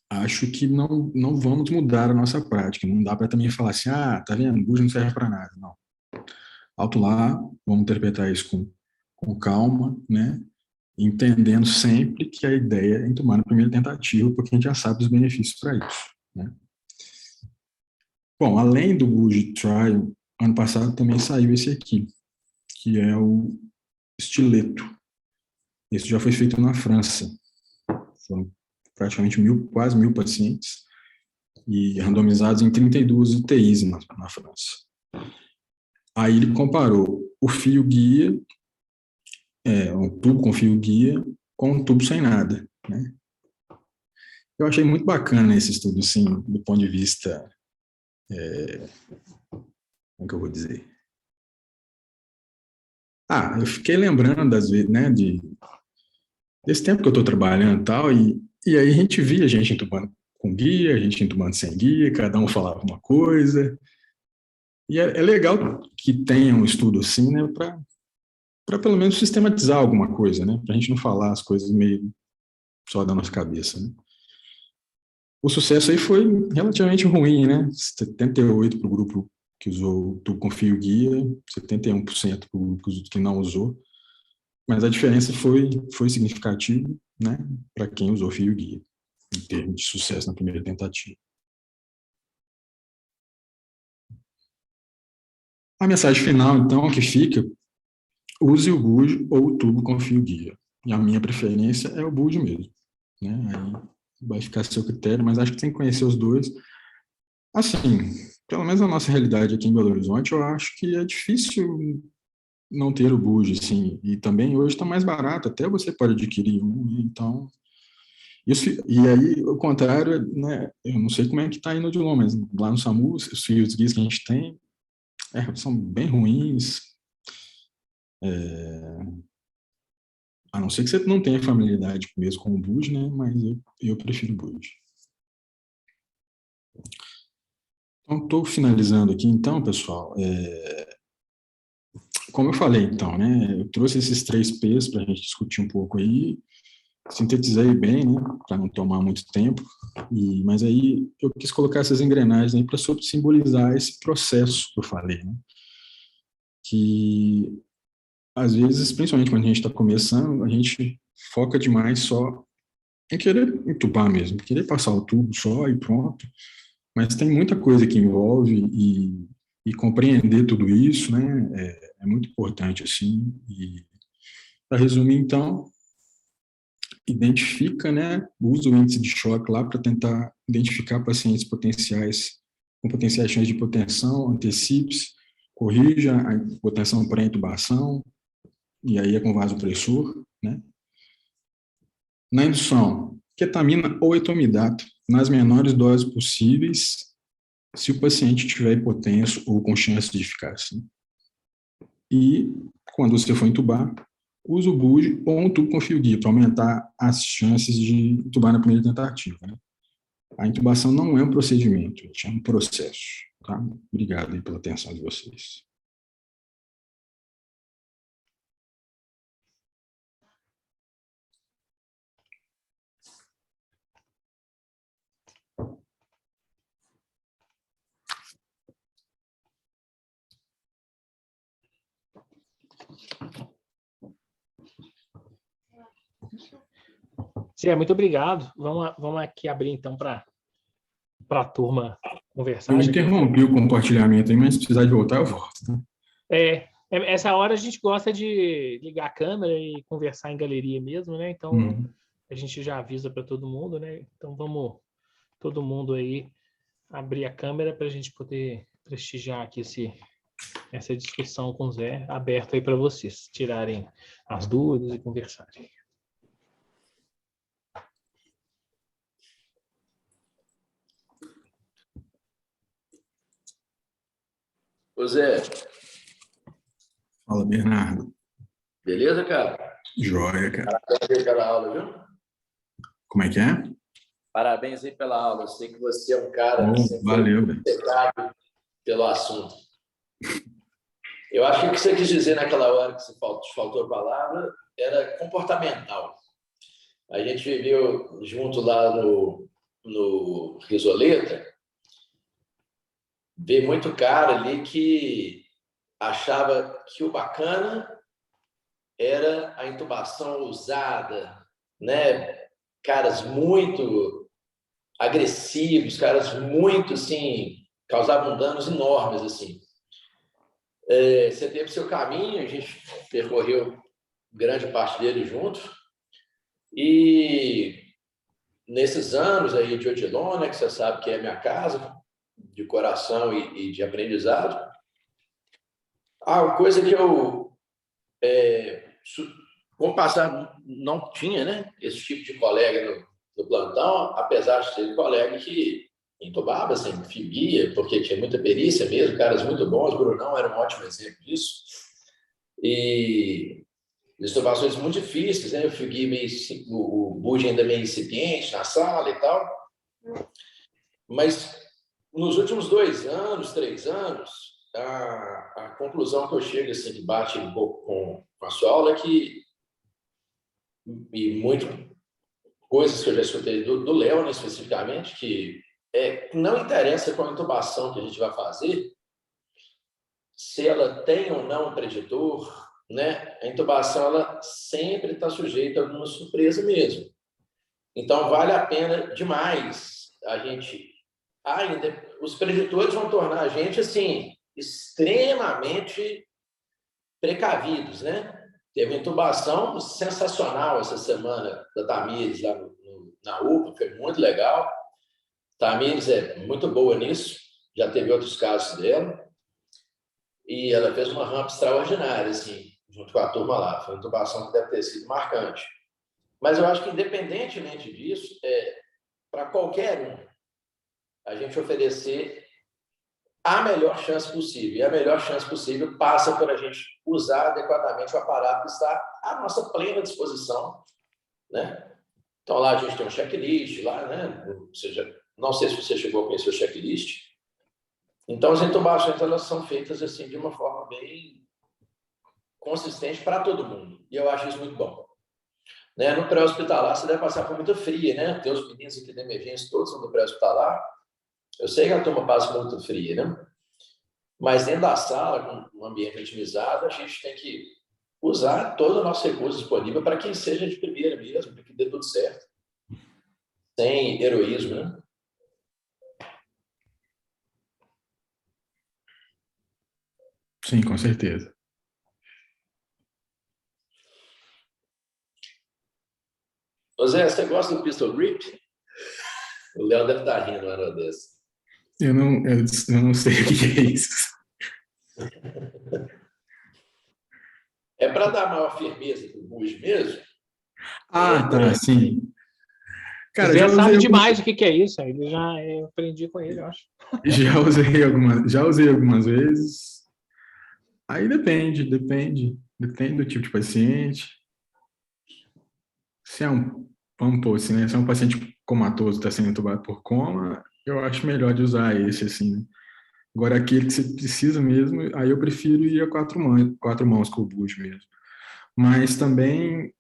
[SPEAKER 2] acho que não vamos mudar a nossa prática. Não dá para também falar assim, tá vendo, o BUD não serve para nada. Não. Alto lá, vamos interpretar isso com calma, né? Entendendo sempre que a ideia é entomar na primeira tentativa, porque a gente já sabe os benefícios para isso, né? Bom, além do BUD Trial, ano passado também saiu esse aqui, que é o estileto. Isso já foi feito na França. Foram praticamente quase 1.000 pacientes e randomizados em 32 UTIs na França. Aí ele comparou o fio guia, um tubo com fio guia, com um tubo sem nada, né? Eu achei muito bacana esse estudo, assim, do ponto de vista, como que eu vou dizer? Eu fiquei lembrando das vezes, né, desse tempo que eu estou trabalhando e tal, e aí a gente via gente entubando com guia, a gente entubando sem guia, cada um falava uma coisa, e é legal que tenha um estudo assim, né, para pelo menos sistematizar alguma coisa, né, para a gente não falar as coisas meio só da nossa cabeça, né. O sucesso aí foi relativamente ruim, né, 78 para o grupo que usou o tubo com fio guia, 71% para o grupo que não usou, mas a diferença foi significativa, né, para quem usou fio guia, em termos de sucesso na primeira tentativa. A mensagem final, então, que fica, use o BUD ou o tubo com fio guia. E a minha preferência é o BUD mesmo, né? Aí vai ficar a seu critério, mas acho que tem que conhecer os dois. Assim, pelo menos na nossa realidade aqui em Belo Horizonte, eu acho que é difícil não ter o BUD, assim, e também hoje está mais barato, até você pode adquirir um, né? Então, isso, e aí, o contrário, né, eu não sei como é que está indo de longe, mas lá no SAMU, os fios guias que a gente tem são bem ruins, a não ser que você não tenha familiaridade mesmo com o BUD, né, mas eu prefiro o BUD. Então, estou finalizando aqui, então, pessoal, como eu falei, então, né, eu trouxe esses 3 P's para a gente discutir um pouco aí, sintetizei bem, né, para não tomar muito tempo, mas aí eu quis colocar essas engrenagens aí para simbolizar esse processo que eu falei, né, que às vezes, principalmente quando a gente está começando, a gente foca demais só em querer entubar mesmo, querer passar o tubo só e pronto, mas tem muita coisa que envolve e compreender tudo isso, né, é muito importante, assim, e para resumir, então, identifica, né, usa o índice de choque lá para tentar identificar pacientes potenciais, com potenciais chances de hipotensão, antecipe-se, corrija a hipotensão pré-intubação, e aí é com vasopressor, né. Na indução, ketamina ou etomidato, nas menores doses possíveis, se o paciente estiver hipotenso ou com chance de ficar assim. E, quando você for entubar, use o BUD ou um tubo com fio guia para aumentar as chances de entubar na primeira tentativa, né? A intubação não é um procedimento, é um processo. Tá? Obrigado aí pela atenção de vocês.
[SPEAKER 3] Sim, muito obrigado. Vamos aqui abrir, então, para a turma conversar.
[SPEAKER 2] Eu interrompi o compartilhamento aí, mas se precisar de voltar, eu volto. Tá?
[SPEAKER 3] Essa hora a gente gosta de ligar a câmera e conversar em galeria mesmo, né? Então a gente já avisa para todo mundo, né? Então vamos todo mundo aí abrir a câmera para a gente poder prestigiar aqui essa discussão com o Zé, aberto aí para vocês tirarem as dúvidas e conversarem.
[SPEAKER 4] Ô Zé,
[SPEAKER 2] Fala, Bernardo.
[SPEAKER 4] beleza, cara?
[SPEAKER 2] Joia, cara.
[SPEAKER 4] Parabéns aí pela aula, viu?
[SPEAKER 2] Como é que é?
[SPEAKER 4] Parabéns aí pela aula. Eu sei que você é um cara
[SPEAKER 2] valeu, velho.
[SPEAKER 4] obcecado pelo assunto. Eu acho que o que você quis dizer naquela hora que você faltou a palavra era comportamental. A gente viveu junto lá no Risoleta, vê muito cara ali que achava que o bacana era a intubação usada, né? Caras muito agressivos, caras muito, assim, causavam danos enormes, assim. Você teve seu caminho, a gente percorreu grande parte dele junto, e nesses anos aí de Odilon, que você sabe que é minha casa, de coração e de aprendizado, a coisa que eu, com o passar, não tinha, né, esse tipo de colega no plantão, apesar de ser colega que entubava, assim, fibia, porque tinha muita perícia mesmo, caras muito bons. O Brunão era um ótimo exemplo disso. E intubações muito difíceis, né? Eu fiquei meio, o Buge ainda meio incipiente na sala e tal. Mas nos últimos 2 anos, 3 anos, a conclusão que eu chego, assim, que bate um pouco com a sua aula é que, e muito coisas que eu já escutei do Léo, né, especificamente, que não interessa qual intubação que a gente vai fazer, se ela tem ou não um preditor, né? A intubação ela sempre está sujeita a alguma surpresa mesmo. Então, vale a pena demais a gente... os preditores vão tornar a gente, assim, extremamente precavidos, né? Teve uma intubação sensacional essa semana da Tamires lá na UPA, foi muito legal. Tamires é muito boa nisso, já teve outros casos dela, e ela fez uma rampa extraordinária, assim, junto com a turma lá. Foi uma intubação que deve ter sido marcante. Mas eu acho que, independentemente disso, para qualquer um, a gente oferecer a melhor chance possível. E a melhor chance possível passa por a gente usar adequadamente o aparato que está à nossa plena disposição, né? Então, lá a gente tem um checklist, lá, né? Ou seja, não sei se você chegou a conhecer o checklist. Então, as intubações, elas são feitas assim de uma forma bem consistente para todo mundo. E eu acho isso muito bom. Né? No pré-hospitalar, você deve passar por muita fria, né? Tem os meninos aqui da emergência, todos são do pré-hospitalar. Eu sei que a turma passa muito fria, né? Mas dentro da sala, com um ambiente otimizado, a gente tem que usar todo o nosso recurso disponível para que seja de primeira mesmo, para que dê tudo certo. Sem heroísmo, né?
[SPEAKER 2] Sim, com certeza.
[SPEAKER 4] Ô Zé, você gosta do pistol grip? O Léo deve estar rindo na hora dessa.
[SPEAKER 2] Eu não sei o que é isso.
[SPEAKER 4] É para dar maior firmeza para o bujo mesmo?
[SPEAKER 2] Ah, tá, sim. Cara,
[SPEAKER 3] Zé sabe demais
[SPEAKER 2] algumas...
[SPEAKER 3] o que é isso. Ele eu aprendi com ele, eu acho.
[SPEAKER 2] Já usei algumas vezes. Aí depende do tipo de paciente. Se é vamos pôr assim, né? Se é um paciente comatoso, está sendo entubado por coma, eu acho melhor de usar esse, assim, né? Agora, aquele que você precisa mesmo, aí eu prefiro ir a 4 mãos com o bujo mesmo. Mas também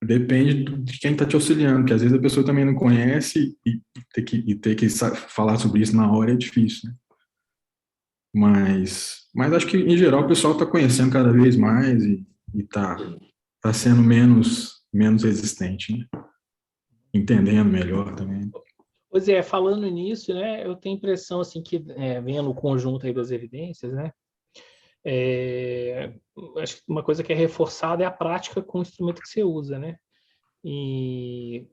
[SPEAKER 2] depende de quem está te auxiliando, porque às vezes a pessoa também não conhece e ter que falar sobre isso na hora é difícil, né? Mas acho que, em geral, o pessoal está conhecendo cada vez mais e está sendo menos resistente, né? entendendo melhor também.
[SPEAKER 3] Pois é, falando nisso, né, eu tenho a impressão, assim, que vendo o conjunto aí das evidências, né, acho que uma coisa que é reforçada é a prática com o instrumento que você usa, né, e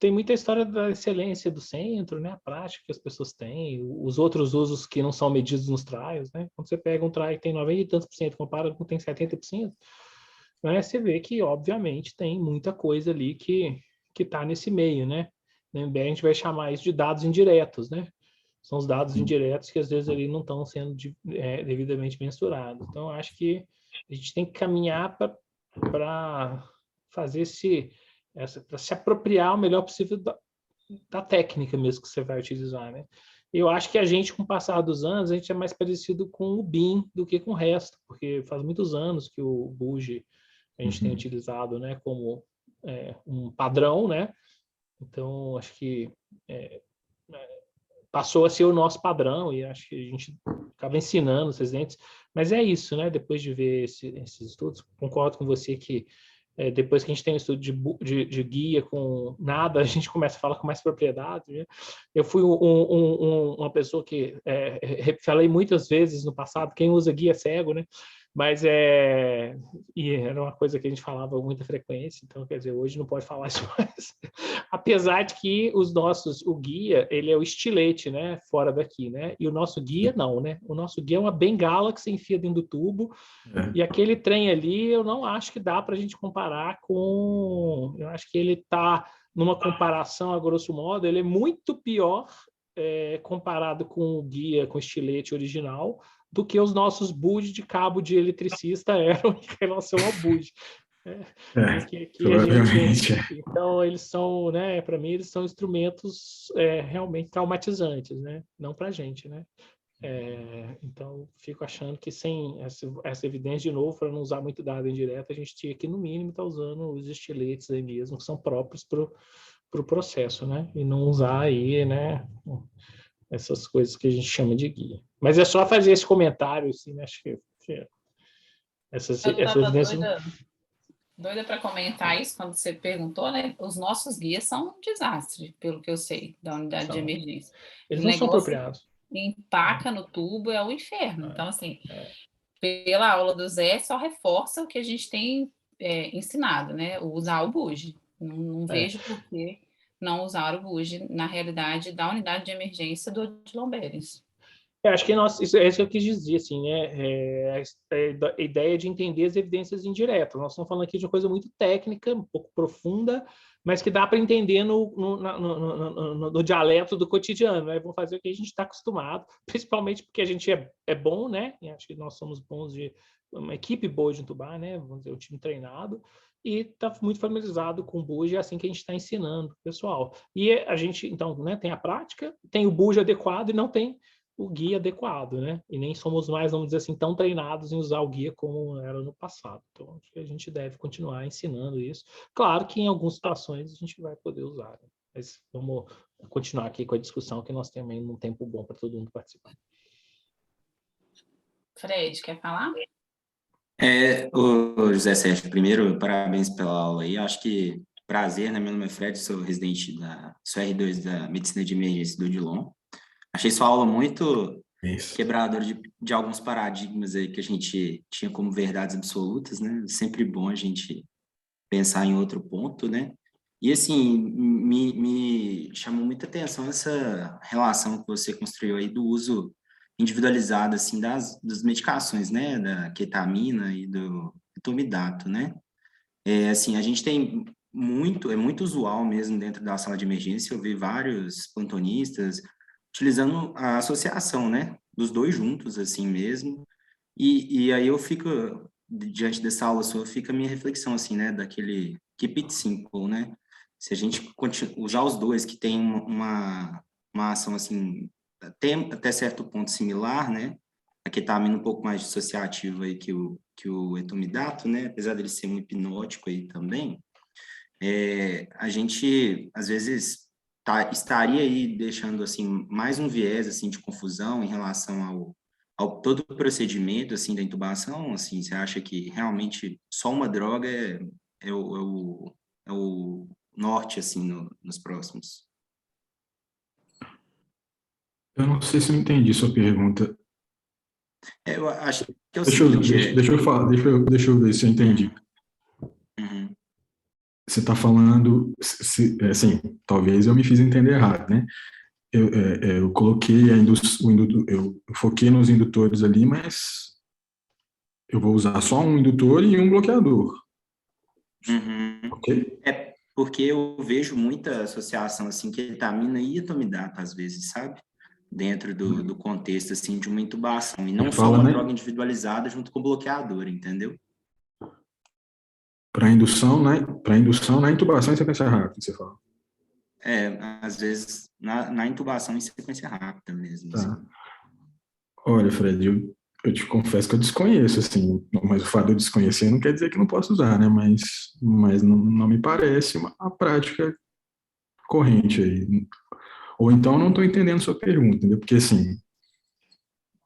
[SPEAKER 3] tem muita história da excelência do centro, né, a prática que as pessoas têm, os outros usos que não são medidos nos trials, né, quando você pega um trial que tem 90 e tantos por cento, compara com tem 70%, né, você vê que, obviamente, tem muita coisa ali que está nesse meio, né, na MBA a gente vai chamar isso de dados indiretos, né? São os dados indiretos que às vezes ali não estão sendo devidamente mensurados. Então, acho que a gente tem que caminhar para fazer para se apropriar o melhor possível da técnica mesmo que você vai utilizar, né? Eu acho que a gente, com o passar dos anos, a gente é mais parecido com o BIM do que com o resto, porque faz muitos anos que o BUGE a gente tem utilizado, né, como um padrão, né? Então, acho que passou a ser o nosso padrão e acho que a gente acaba ensinando os residentes. Mas é isso, né? Depois de ver esses estudos, concordo com você que depois que a gente tem um estudo de guia com nada, a gente começa a falar com mais propriedade. Né? Eu fui uma pessoa que falei muitas vezes no passado, quem usa guia é cego, né? Mas e era uma coisa que a gente falava com muita frequência, então, quer dizer, hoje não pode falar isso mais. Apesar de que o guia, ele é o estilete, né, fora daqui, né, e o nosso guia não, né, o nosso guia é uma bengala que você enfia dentro do tubo, e aquele trem ali, eu não acho que dá para a gente comparar eu acho que ele está numa comparação, a grosso modo, ele é muito pior comparado com o guia, com o estilete original, do que os nossos budes de cabo de eletricista eram em relação ao bud.
[SPEAKER 2] Provavelmente.
[SPEAKER 3] Então, eles são, né, para mim, eles são instrumentos realmente traumatizantes, né? Não para a gente, né? Então, fico achando que sem essa evidência, de novo, para não usar muito dado indireto, a gente tinha que, no mínimo, estar usando os estiletes aí mesmo, que são próprios para o processo, né? E não usar aí, né, essas coisas que a gente chama de guia. Mas é só fazer esse comentário, assim, né? Acho que essas evidências...
[SPEAKER 1] Doida para comentar isso quando você perguntou, né? Os nossos guias são um desastre, pelo que eu sei, da unidade de emergência.
[SPEAKER 3] Eles não são apropriados.
[SPEAKER 1] Empaca no tubo, é o inferno. Então, assim, pela aula do Zé, só reforça o que a gente tem ensinado, né? Usar o buge. Não vejo por que não usar o buge na realidade da unidade de emergência do Odilon Berens.
[SPEAKER 3] Acho que isso é isso que eu quis dizer, assim, né? A ideia de entender as evidências indiretas. Nós estamos falando aqui de uma coisa muito técnica, um pouco profunda, mas que dá para entender no dialeto do cotidiano, né? Vamos fazer o que a gente está acostumado, principalmente porque a gente é bom, né? E acho que nós somos bons uma equipe boa de entubar, né? Vamos dizer, um time treinado, e está muito familiarizado com o BUGE, é assim que a gente está ensinando o pessoal. E a gente, então, né, tem a prática, tem o BUGE adequado e não tem o guia adequado, né? E nem somos mais, vamos dizer assim, tão treinados em usar o guia como era no passado. Então, acho que a gente deve continuar ensinando isso. Claro que em algumas situações a gente vai poder usar, né? Mas vamos continuar aqui com a discussão, que nós temos um tempo bom para todo mundo participar.
[SPEAKER 1] Fred, quer falar?
[SPEAKER 5] O José Sérgio, primeiro, parabéns pela aula aí. Acho que prazer, né? Meu nome é Fred, sou residente sou R2 da Medicina de Emergência do Odilon. Achei sua aula muito quebradora de alguns paradigmas aí que a gente tinha como verdades absolutas, né? Sempre bom a gente pensar em outro ponto, né? E, assim, me chamou muita atenção essa relação que você construiu aí do uso individualizado, assim, das medicações, né? Da ketamina e do etomidato, né? Assim, a gente tem é muito usual mesmo dentro da sala de emergência, eu vi vários plantonistas utilizando a associação, né, dos dois juntos, assim mesmo, e aí eu fico, diante dessa aula sua, fica a minha reflexão, assim, né, daquele keep it simple, né, se a gente usar os dois, que tem uma ação, assim, até certo ponto similar, né, a ketamina um pouco mais dissociativa aí que o etomidato, né, apesar dele ser um hipnótico aí também, a gente, às vezes, estaria aí deixando, assim, mais um viés, assim, de confusão em relação ao todo o procedimento, assim, da intubação, assim, você acha que realmente só uma droga é o norte, assim, nos próximos?
[SPEAKER 2] Eu não sei se eu entendi sua pergunta.
[SPEAKER 5] Eu acho que é o
[SPEAKER 2] Deixa eu,
[SPEAKER 5] seguinte...
[SPEAKER 2] deixa eu falar, deixa eu ver se eu entendi.
[SPEAKER 5] Uhum.
[SPEAKER 2] Você está falando, assim, talvez eu me fiz entender errado, né? Eu coloquei eu foquei nos indutores ali, mas eu vou usar só um indutor e um bloqueador,
[SPEAKER 5] Uhum.
[SPEAKER 2] ok?
[SPEAKER 5] É porque eu vejo muita associação, assim, ketamina e etomidata, às vezes, sabe? Dentro do contexto, assim, de uma intubação. E não
[SPEAKER 2] Você
[SPEAKER 5] só
[SPEAKER 2] fala,
[SPEAKER 5] uma
[SPEAKER 2] né?
[SPEAKER 5] droga individualizada junto com o bloqueador, entendeu?
[SPEAKER 2] Para indução na intubação em sequência rápida, você fala.
[SPEAKER 5] Às vezes, na intubação em sequência rápida mesmo, assim.
[SPEAKER 2] Tá. Olha, Fred, eu te confesso que eu desconheço, assim, mas o fato de eu desconhecer não quer dizer que não posso usar, né? Mas não me parece uma prática corrente aí. Ou então eu não estou entendendo sua pergunta, entendeu? Porque, assim,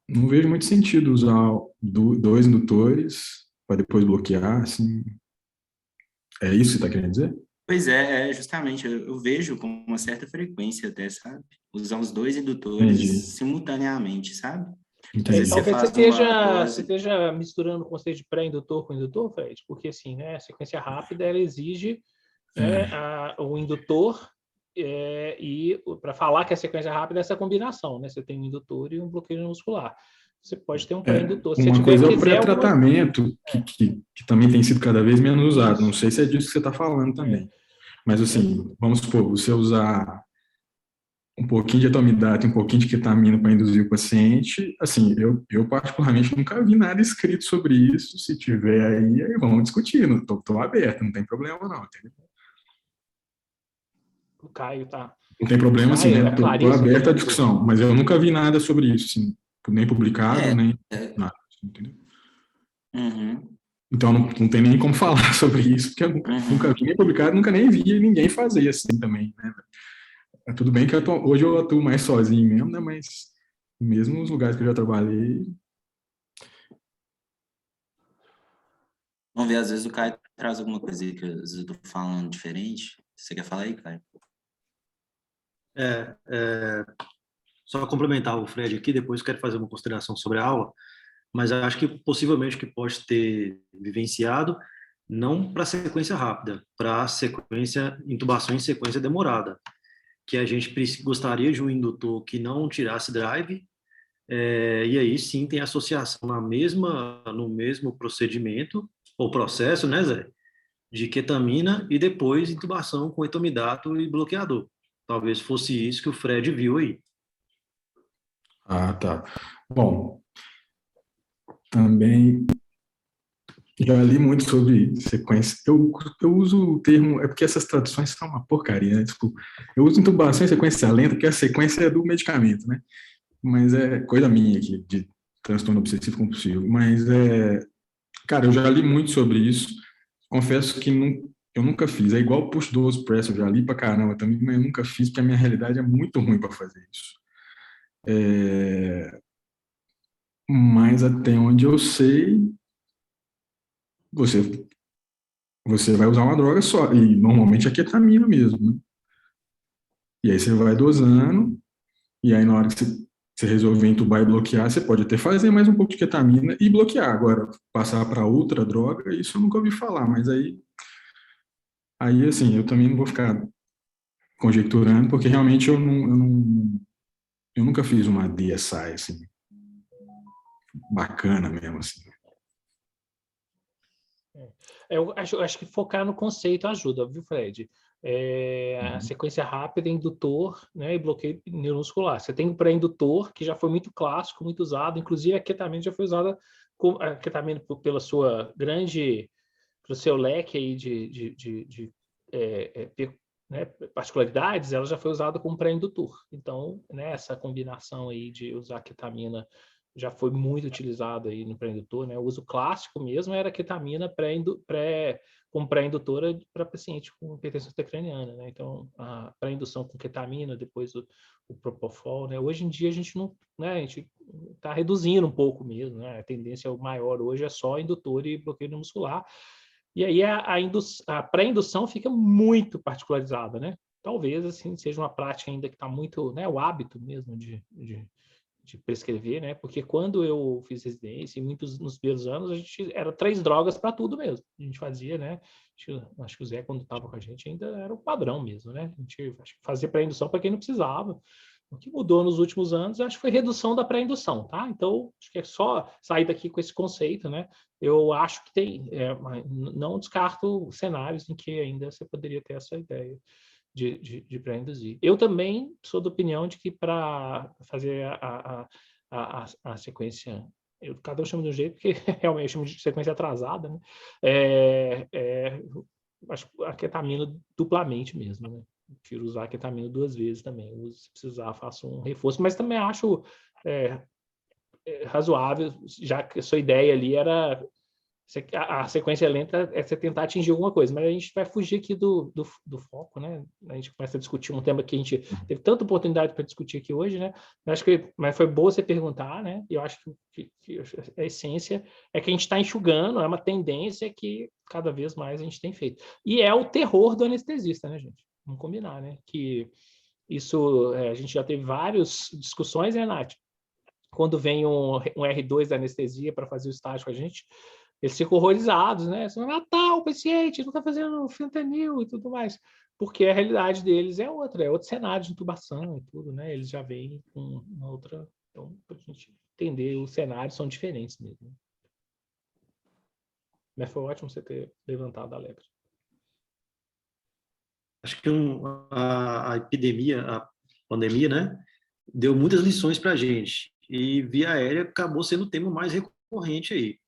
[SPEAKER 2] não vejo muito sentido usar dois indutores para depois bloquear, assim. É isso que você está querendo dizer?
[SPEAKER 5] Pois é, justamente, eu vejo com uma certa frequência até, sabe? Usar os dois
[SPEAKER 2] Entendi,
[SPEAKER 5] indutores simultaneamente, sabe? Às vezes
[SPEAKER 2] entendi.
[SPEAKER 5] você
[SPEAKER 3] Talvez
[SPEAKER 5] faz uma
[SPEAKER 3] você
[SPEAKER 5] dose...
[SPEAKER 3] esteja misturando o conceito de pré-indutor com indutor, Fred, porque assim, né, a sequência rápida ela exige, né, o indutor e para falar que a sequência rápida é essa combinação, né? Você tem um indutor e um bloqueio muscular. Você pode ter um pré-indutor. Se você
[SPEAKER 2] Uma coisa é o
[SPEAKER 3] quiser alguma.
[SPEAKER 2] pré-tratamento, que também tem sido cada vez menos usado. Não sei se é disso que você está falando
[SPEAKER 3] É,
[SPEAKER 2] também. Mas, assim, vamos supor, você usar um pouquinho de etomidate, um pouquinho de ketamina para induzir o paciente, assim, eu particularmente nunca vi nada escrito sobre isso. Se tiver aí vamos discutir. Estou aberto, não tem problema não, entendeu?
[SPEAKER 3] o Caio tá.
[SPEAKER 2] Não tem problema, assim, né?
[SPEAKER 3] Caio, a
[SPEAKER 2] Estou
[SPEAKER 3] Clarissa
[SPEAKER 2] aberto à
[SPEAKER 3] comentou.
[SPEAKER 2] discussão, mas eu nunca vi nada sobre isso, assim, nem publicado,
[SPEAKER 5] É,
[SPEAKER 2] nem
[SPEAKER 5] é,
[SPEAKER 2] nada, entendeu?
[SPEAKER 5] uhum,
[SPEAKER 2] Então não tem nem como falar sobre isso, porque eu nunca
[SPEAKER 5] uhum.
[SPEAKER 2] vi nem publicado, nunca nem vi ninguém fazer assim também, né? Tudo bem que hoje eu atuo mais sozinho mesmo, né? Mas mesmo nos lugares que eu já trabalhei,
[SPEAKER 5] Vamos ver, às vezes o Caio traz alguma coisa aí que às vezes eu tô falando diferente. Você quer falar aí, Caio?
[SPEAKER 6] É, é, só complementar o Fred aqui, depois quero fazer uma consideração sobre a aula, mas acho que possivelmente o que pode ter vivenciado, não para sequência rápida, para sequência, intubação em sequência demorada, que a gente gostaria de um indutor que não tirasse drive, e aí sim tem associação no mesmo procedimento, ou processo, né, Zé? De ketamina e depois intubação com etomidato e bloqueador. Talvez fosse isso que o Fred viu aí.
[SPEAKER 2] tá. Bom, também já li muito sobre sequência. Eu uso o termo, é porque essas traduções são uma porcaria, né? Desculpa. Eu uso intubação em sequência lenta, porque a sequência é do medicamento, né? Mas é coisa minha aqui, de transtorno obsessivo compulsivo. Cara, eu já li muito sobre isso. Confesso que eu nunca fiz. É igual o push 12 press, eu já li pra caramba também, mas eu nunca fiz, porque a minha realidade é muito ruim para fazer isso. Mas até onde eu sei, você, você vai usar uma droga só, e normalmente é ketamina mesmo, né? E aí você vai dosando, e aí na hora que você resolver entubar e bloquear, você pode até fazer mais um pouco de ketamina e bloquear. Agora, passar para outra droga, isso eu nunca ouvi falar, mas aí assim, eu também não vou ficar conjecturando, porque realmente eu nunca fiz uma DSI, assim, bacana mesmo, assim.
[SPEAKER 3] Eu acho que focar no conceito ajuda, viu, Fred? A sequência rápida, indutor, né, e bloqueio neuromuscular. Você tem o pré-indutor, que já foi muito clássico, muito usado, inclusive a ketamina já foi usada, a ketamina pela sua grande, pelo seu leque aí né, particularidades, ela já foi usada como pré-indutor. Então, né, essa combinação aí de usar ketamina já foi muito utilizada aí no pré-indutor, né? O uso clássico mesmo era ketamina como pré-indutora para paciente com hipertensão intracraniana, né? Então, a pré-indução com ketamina, depois o propofol, né? Hoje em dia a gente não, né? A gente está reduzindo um pouco mesmo, né? A tendência maior hoje é só indutor e bloqueio muscular. E aí a pré-indução fica muito particularizada, né? Talvez, assim, seja uma prática ainda que está muito, né? O hábito mesmo de prescrever, né? Porque quando eu fiz residência, nos primeiros anos, a gente era 3 drogas para tudo mesmo. A gente fazia, né? Acho que o Zé, quando estava com a gente, ainda era o padrão mesmo, né? A gente fazia pré-indução para quem não precisava. O que mudou nos últimos anos, acho que foi redução da pré-indução, tá? Então, acho que é só sair daqui com esse conceito, né? Eu acho que tem, não descarto cenários em que ainda você poderia ter essa ideia de pré-induzir. Eu também sou da opinião de que para fazer a sequência, cada um chama de um jeito, porque realmente eu chamo de sequência atrasada, né? Acho a ketamina duplamente mesmo, né? Prefiro usar a ketamina 2 vezes também. Se precisar, faço um reforço, mas também acho razoável, já que a sua ideia ali era a sequência lenta é você tentar atingir alguma coisa, mas a gente vai fugir aqui do foco, né? A gente começa a discutir um tema que a gente teve tanta oportunidade para discutir aqui hoje, né? Mas foi boa você perguntar, né? E eu acho que a essência é que a gente está enxugando, é uma tendência que cada vez mais a gente tem feito. E é o terror do anestesista, né, gente? Vamos combinar, né? Que isso, a gente já teve várias discussões, né, Nath? Quando vem um R2 da anestesia para fazer o estágio com a gente, eles ficam horrorizados, né? Você vai matar o paciente, não está fazendo fentanil e tudo mais. Porque a realidade deles é outro cenário de intubação e tudo, né? Eles já vêm com uma outra... Então, para a gente entender, os cenários são diferentes mesmo. Mas foi ótimo você ter levantado a lebre.
[SPEAKER 6] Acho que a epidemia, a pandemia, né, deu muitas lições para a gente. E via aérea acabou sendo o tema mais recorrente aí.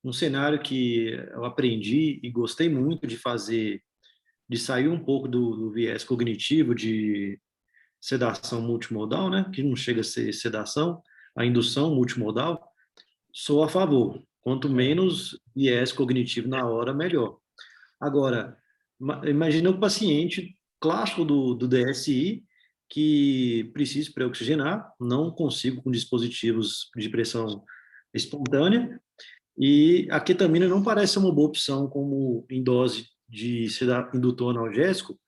[SPEAKER 6] Um cenário que eu aprendi e gostei muito de fazer, de sair um pouco do viés cognitivo de sedação multimodal, né, que não chega a ser sedação, a indução multimodal, sou a favor. Quanto menos viés cognitivo na hora, melhor. Agora, imagina um paciente clássico do DSI que precisa pré-oxigenar, não consigo com dispositivos de pressão espontânea, e a ketamina não parece ser uma boa opção como em dose de indutor analgésico,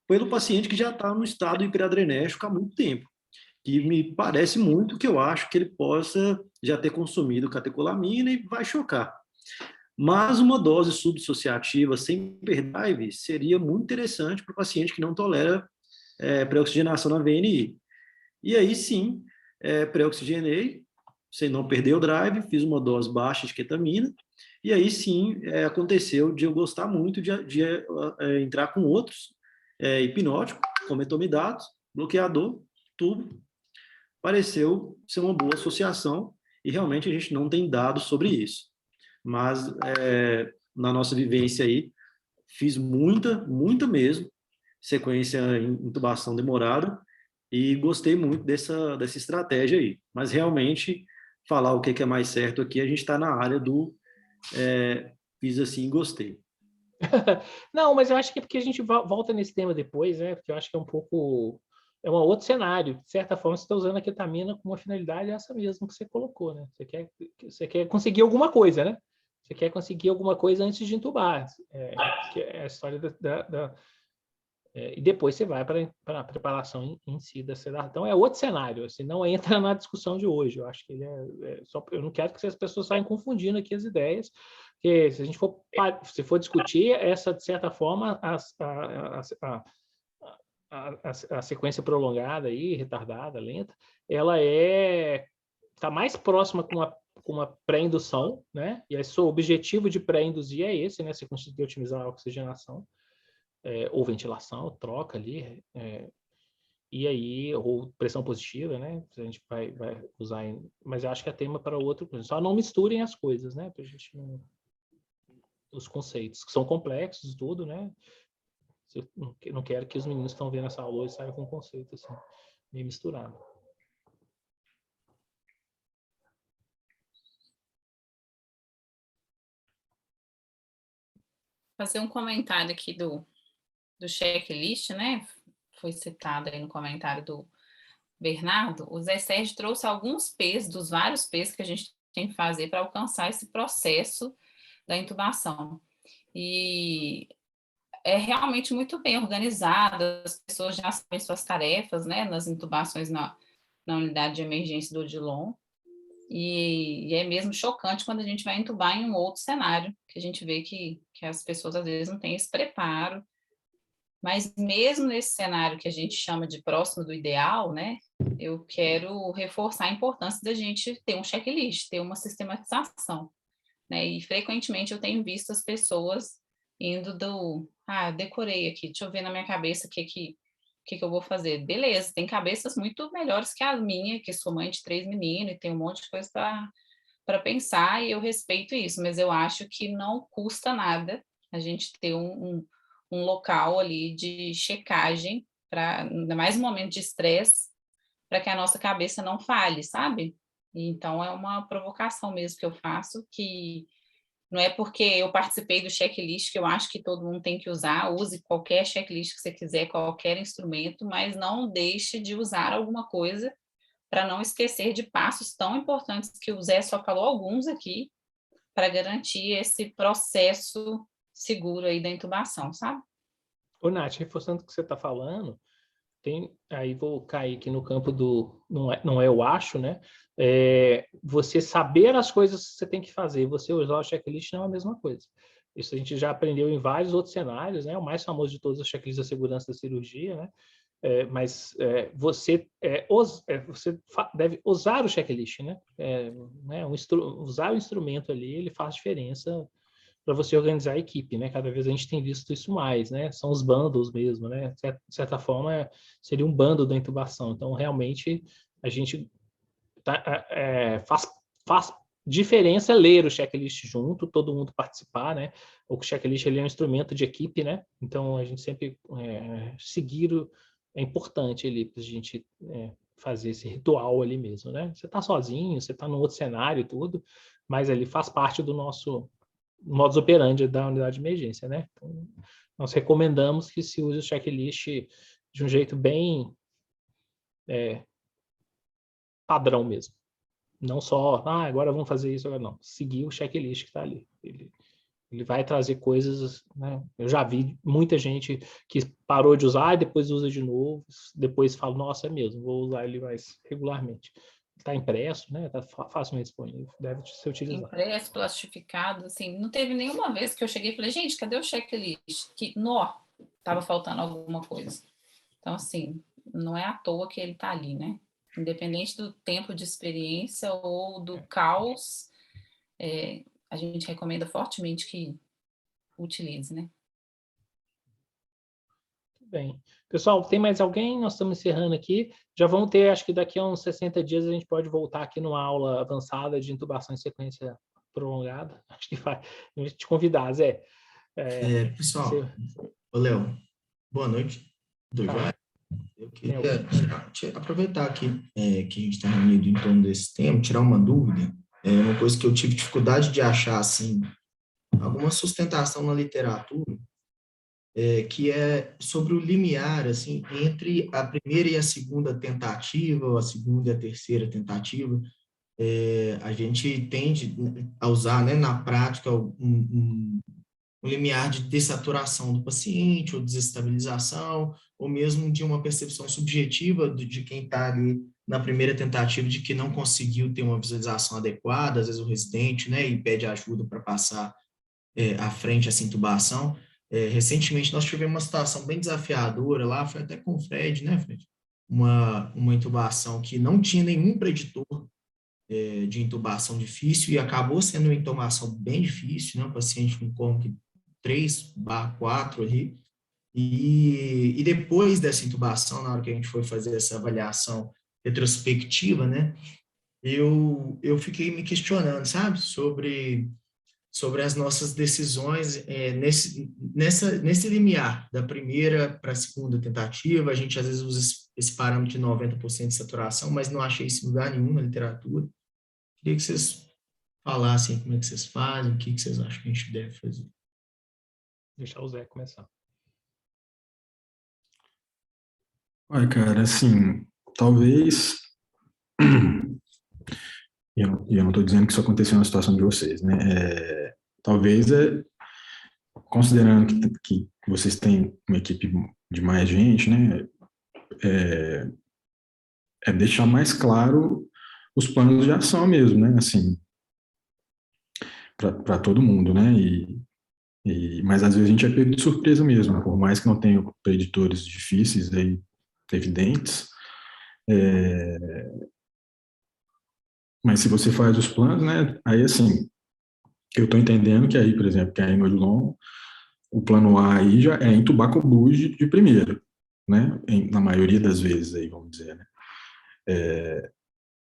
[SPEAKER 6] pelo paciente que já está no estado hiperadrenérgico há muito tempo, que me parece muito que eu acho que ele possa já ter consumido catecolamina e vai chocar. Mas uma dose subdissociativa sem hyperdrive seria muito interessante para o paciente que não tolera pré-oxigenação na VNI. E aí sim, pré-oxigenei, sem não perder o drive, fiz uma dose baixa de ketamina, e aí sim aconteceu de eu gostar muito de entrar com outros hipnóticos, como etomidato, bloqueador, tubo. Pareceu ser uma boa associação, e realmente a gente não tem dados sobre isso. Mas na nossa vivência aí, fiz muita mesmo, sequência em intubação demorada, e gostei muito dessa estratégia aí. Mas realmente, falar o que é mais certo aqui, a gente está na área do fiz assim e gostei.
[SPEAKER 3] Não, mas eu acho que é porque a gente volta nesse tema depois, né? Porque eu acho que é um pouco... É um outro cenário. De certa forma, você está usando a ketamina com uma finalidade essa mesma que você colocou, né? Você quer conseguir alguma coisa, né? Você quer conseguir alguma coisa antes de entubar. Que é a história e depois você vai para a preparação em si da sedação. Então, é outro cenário. Assim, não entra na discussão de hoje. Eu acho que ele só... Eu não quero que as pessoas saiam confundindo aqui as ideias, porque se a gente for discutir essa, de certa forma, a sequência prolongada aí, retardada, lenta, ela está mais próxima com uma pré-indução, né? E aí, o objetivo de pré-induzir é esse, né? Você conseguir otimizar a oxigenação, ou ventilação, troca ali, e aí, ou pressão positiva, né? A gente vai usar, mas eu acho que é tema para outro. Só não misturem as coisas, né? Para a gente não... Os conceitos, que são complexos e tudo, né? Eu não quero que os meninos que estão vendo essa aula hoje saiam com um conceito assim, meio misturado.
[SPEAKER 1] Fazer um comentário aqui do checklist, né? Foi citado aí no comentário do Bernardo. O Zé Sérgio trouxe alguns P's, dos vários P's que a gente tem que fazer para alcançar esse processo da intubação. e é realmente muito bem organizado, as pessoas já sabem suas tarefas, né, nas intubações na unidade de emergência do Odilon, e é mesmo chocante quando a gente vai entubar em um outro cenário, que a gente vê que as pessoas às vezes não têm esse preparo, mas mesmo nesse cenário que a gente chama de próximo do ideal, né, eu quero reforçar a importância da gente ter um checklist, ter uma sistematização, né, e frequentemente eu tenho visto as pessoas indo eu decorei aqui, deixa eu ver na minha cabeça o que eu vou fazer. Beleza, tem cabeças muito melhores que a minha, que sou mãe de 3 meninos e tem um monte de coisa para pensar, e eu respeito isso, mas eu acho que não custa nada a gente ter um local ali de checagem, ainda mais um momento de estresse, para que a nossa cabeça não falhe, sabe? Então, é uma provocação mesmo que eu faço, que não é porque eu participei do checklist que eu acho que todo mundo tem que usar, use qualquer checklist que você quiser, qualquer instrumento, mas não deixe de usar alguma coisa para não esquecer de passos tão importantes que o Zé só falou alguns aqui, para garantir esse processo seguro aí da intubação, sabe?
[SPEAKER 3] Ô, Nath, reforçando o que você está falando, aí vou cair aqui no campo do não é eu acho, né? Você saber as coisas que você tem que fazer, você usar o checklist não é a mesma coisa. Isso a gente já aprendeu em vários outros cenários, né? O mais famoso de todos é o checklist da segurança da cirurgia, né? Você deve usar o checklist, né? Usar o instrumento ali, ele faz diferença para você organizar a equipe, né? Cada vez a gente tem visto isso mais, né? São os bundles mesmo, né? De certa forma, seria um bundle da intubação. Então, realmente, a gente faz diferença ler o checklist junto, todo mundo participar, né? O checklist ele é um instrumento de equipe, né? Então, a gente sempre seguir é importante ali para a gente fazer esse ritual ali mesmo, né? Você está sozinho, você está num outro cenário e tudo, mas ele faz parte do nosso modus operandi da unidade de emergência, né? Então, nós recomendamos que se use o checklist de um jeito bem padrão mesmo. Não só, agora vamos fazer isso, agora não. Seguir o checklist que está ali. Ele vai trazer coisas, né? Eu já vi muita gente que parou de usar e depois usa de novo, depois fala, nossa, é mesmo, vou usar ele mais regularmente. Está impresso, né? Está facilmente disponível, deve ser utilizado.
[SPEAKER 1] Impresso, plastificado, assim, não teve nenhuma vez que eu cheguei e falei, gente, cadê o checklist? Que, estava faltando alguma coisa. Então, assim, não é à toa que ele está ali, né? Independente do tempo de experiência ou do caos, a gente recomenda fortemente que utilize, né?
[SPEAKER 3] Bem. Pessoal, tem mais alguém? Nós estamos encerrando aqui. Já vamos ter, acho que daqui a uns 60 dias a gente pode voltar aqui numa aula avançada de intubação em sequência prolongada. Acho que vai. A gente te convidar, Zé.
[SPEAKER 7] Pessoal, ô Léo, boa noite. Eu queria aproveitar aqui que a gente está reunido em torno desse tema, tirar uma dúvida. Uma coisa que eu tive dificuldade de achar, assim, alguma sustentação na literatura, que é sobre o limiar, assim, entre a primeira e a segunda tentativa, ou a segunda e a terceira tentativa. A gente tende a usar, né, na prática, um limiar de dessaturação do paciente, ou desestabilização, ou mesmo de uma percepção subjetiva de quem está ali na primeira tentativa de que não conseguiu ter uma visualização adequada, às vezes o residente, né, e pede ajuda para passar à frente essa intubação. Recentemente nós tivemos uma situação bem desafiadora lá, foi até com o Fred, né, Fred? Uma intubação que não tinha nenhum preditor de intubação difícil e acabou sendo uma intubação bem difícil, né, um paciente com COMC 3/4 ali, e depois dessa intubação, na hora que a gente foi fazer essa avaliação retrospectiva, né, eu fiquei me questionando, sabe, sobre as nossas decisões nesse limiar da primeira para a segunda tentativa. A gente às vezes usa esse parâmetro de 90% de saturação, mas não achei isso em lugar nenhum na literatura. Queria que vocês falassem como é que vocês fazem, o que vocês acham que a gente deve fazer.
[SPEAKER 3] Deixar o Zé começar.
[SPEAKER 2] Olha, cara, assim, talvez... E eu não estou dizendo que isso aconteceu na situação de vocês, né? Talvez considerando que vocês têm uma equipe de mais gente, né, deixar mais claro os planos de ação mesmo, né, assim, para todo mundo, né, mas às vezes a gente é pego de surpresa mesmo, por mais que não tenha preditores difíceis aí, evidentes, mas se você faz os planos, né, aí assim, eu estou entendendo que aí, por exemplo, que aí no Odilon, o plano A aí já é entubar com o BUG de primeiro, né, na maioria das vezes aí, vamos dizer, né.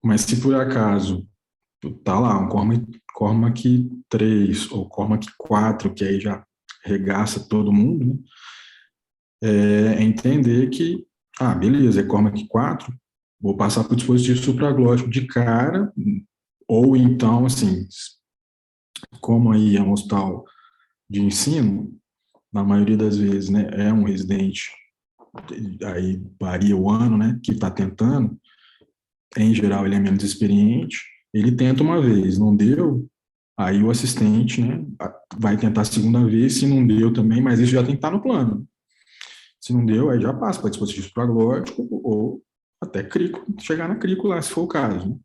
[SPEAKER 2] Mas se por acaso tá lá um Cormac 3 ou Cormac 4, que aí já regaça todo mundo, né, é entender que, beleza, é Cormac 4, vou passar para o dispositivo supraglótico de cara, ou então, assim, como aí é um hospital de ensino, na maioria das vezes, né, é um residente, aí varia o ano, né, que está tentando, em geral ele é menos experiente, ele tenta uma vez, não deu, aí o assistente, né, vai tentar a segunda vez, se não deu também, mas isso já tem que estar no plano. Se não deu, aí já passa para dispositivo supraglótico ou até crico, chegar na crico lá, se for o caso,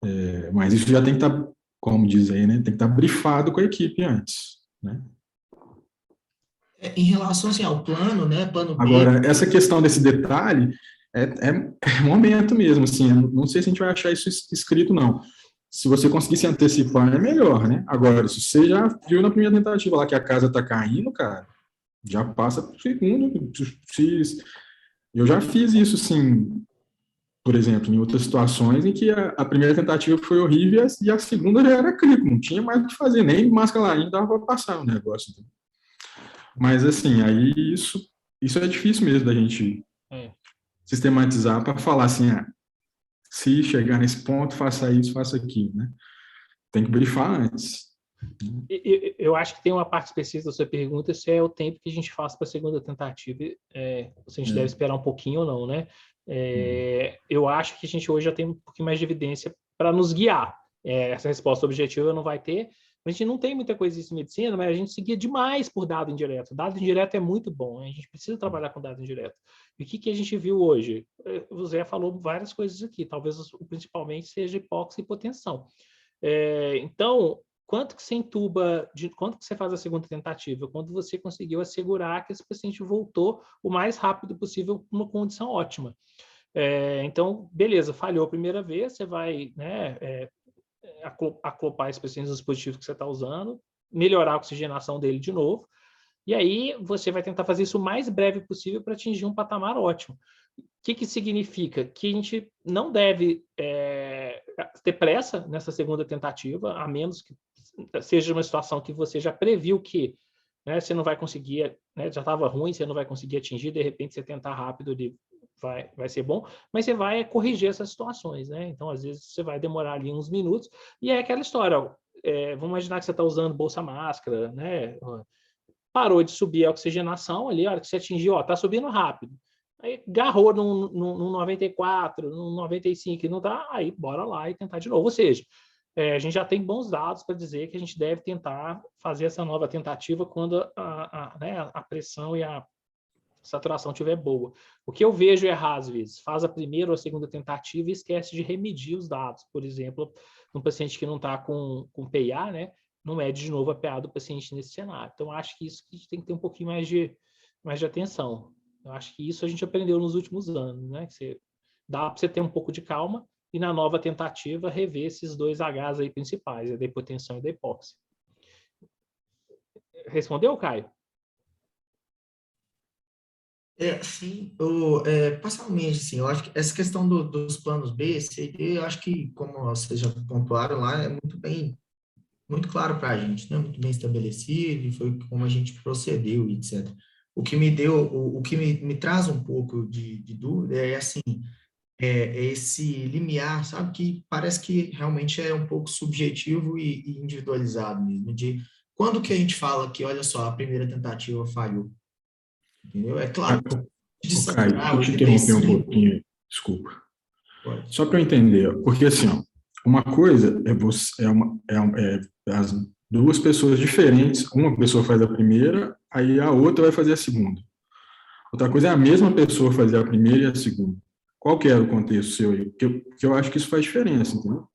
[SPEAKER 2] né? Mas isso já tem que estar, como diz aí, né, tem que estar brifado com a equipe antes, né?
[SPEAKER 7] Em relação assim, ao plano, né, plano B...
[SPEAKER 2] Agora, essa questão desse detalhe é momento mesmo, assim, não sei se a gente vai achar isso escrito, não. Se você conseguir se antecipar, é melhor, né? Agora, se você já viu na primeira tentativa lá que a casa está caindo, cara, já passa para o segundo. Eu já fiz isso, sim, por exemplo, em outras situações em que a primeira tentativa foi horrível e a segunda já era crico, não tinha mais o que fazer, nem máscara lá dava para passar o negócio. Mas, assim, aí isso é difícil mesmo da gente sistematizar para falar assim, se chegar nesse ponto, faça isso, faça aquilo, né? Tem que brifar antes.
[SPEAKER 3] Eu acho que tem uma parte específica da sua pergunta, se é o tempo que a gente faz para a segunda tentativa, se a gente deve esperar um pouquinho ou não, né? Eu acho que a gente hoje já tem um pouquinho mais de evidência para nos guiar. Essa resposta objetiva não vai ter. A gente não tem muita coisa disso em medicina, mas a gente seguia demais por dado indireto. Dado indireto é muito bom, né? A gente precisa trabalhar com dado indireto. E o que a gente viu hoje? O Zé falou várias coisas aqui, talvez principalmente seja hipóxia e hipotensão. Então, quanto que você intuba, quanto que você faz a segunda tentativa? Quando você conseguiu assegurar que esse paciente voltou o mais rápido possível para uma condição ótima. Então, beleza, falhou a primeira vez, você vai, né, acoplar esse paciente no dispositivo que você está usando, melhorar a oxigenação dele de novo, e aí você vai tentar fazer isso o mais breve possível para atingir um patamar ótimo. O que significa? Que a gente não deve ter pressa nessa segunda tentativa, a menos que seja uma situação que você já previu que, né, você não vai conseguir, né, já estava ruim, você não vai conseguir atingir, de repente você tentar rápido, ele vai ser bom, mas você vai corrigir essas situações, né? Então, às vezes, você vai demorar ali uns minutos, e é aquela história, vamos imaginar que você está usando bolsa-máscara, né? Parou de subir a oxigenação ali, a hora que você atingiu, está subindo rápido. Aí agarrou no 94, no 95, não tá, aí bora lá e tentar de novo. Ou seja, a gente já tem bons dados para dizer que a gente deve tentar fazer essa nova tentativa quando a pressão e a saturação estiver boa. O que eu vejo errar, às vezes, faz a primeira ou a segunda tentativa e esquece de remedir os dados. Por exemplo, um paciente que não está com PA, né, não mede de novo a PA do paciente nesse cenário. Então, acho que isso que a gente tem que ter um pouquinho mais de atenção. Eu acho que isso a gente aprendeu nos últimos anos, né? Que dá para você ter um pouco de calma e, na nova tentativa, rever esses dois Hs aí principais, a da hipotensão e da hipóxia. Respondeu, Caio?
[SPEAKER 7] Sim, parcialmente, sim, eu acho que essa questão dos planos B, C e D, eu acho que, como vocês já pontuaram lá, é muito claro para a gente, né? Muito bem estabelecido, e foi como a gente procedeu, etc. O que me traz um pouco de dúvida é assim, esse limiar, sabe, que parece que realmente é um pouco subjetivo e individualizado mesmo, de quando que a gente fala que, olha só, a primeira tentativa falhou. Entendeu? É claro.
[SPEAKER 2] Caio, deixa eu te interromper um pouquinho, desculpa.
[SPEAKER 7] Pode.
[SPEAKER 2] Só para eu entender, porque assim, uma coisa as duas pessoas diferentes, uma pessoa faz a primeira, aí a outra vai fazer a segunda. Outra coisa é a mesma pessoa fazer a primeira e a segunda. Qual que era o contexto seu aí? Porque eu acho que isso faz diferença, entendeu?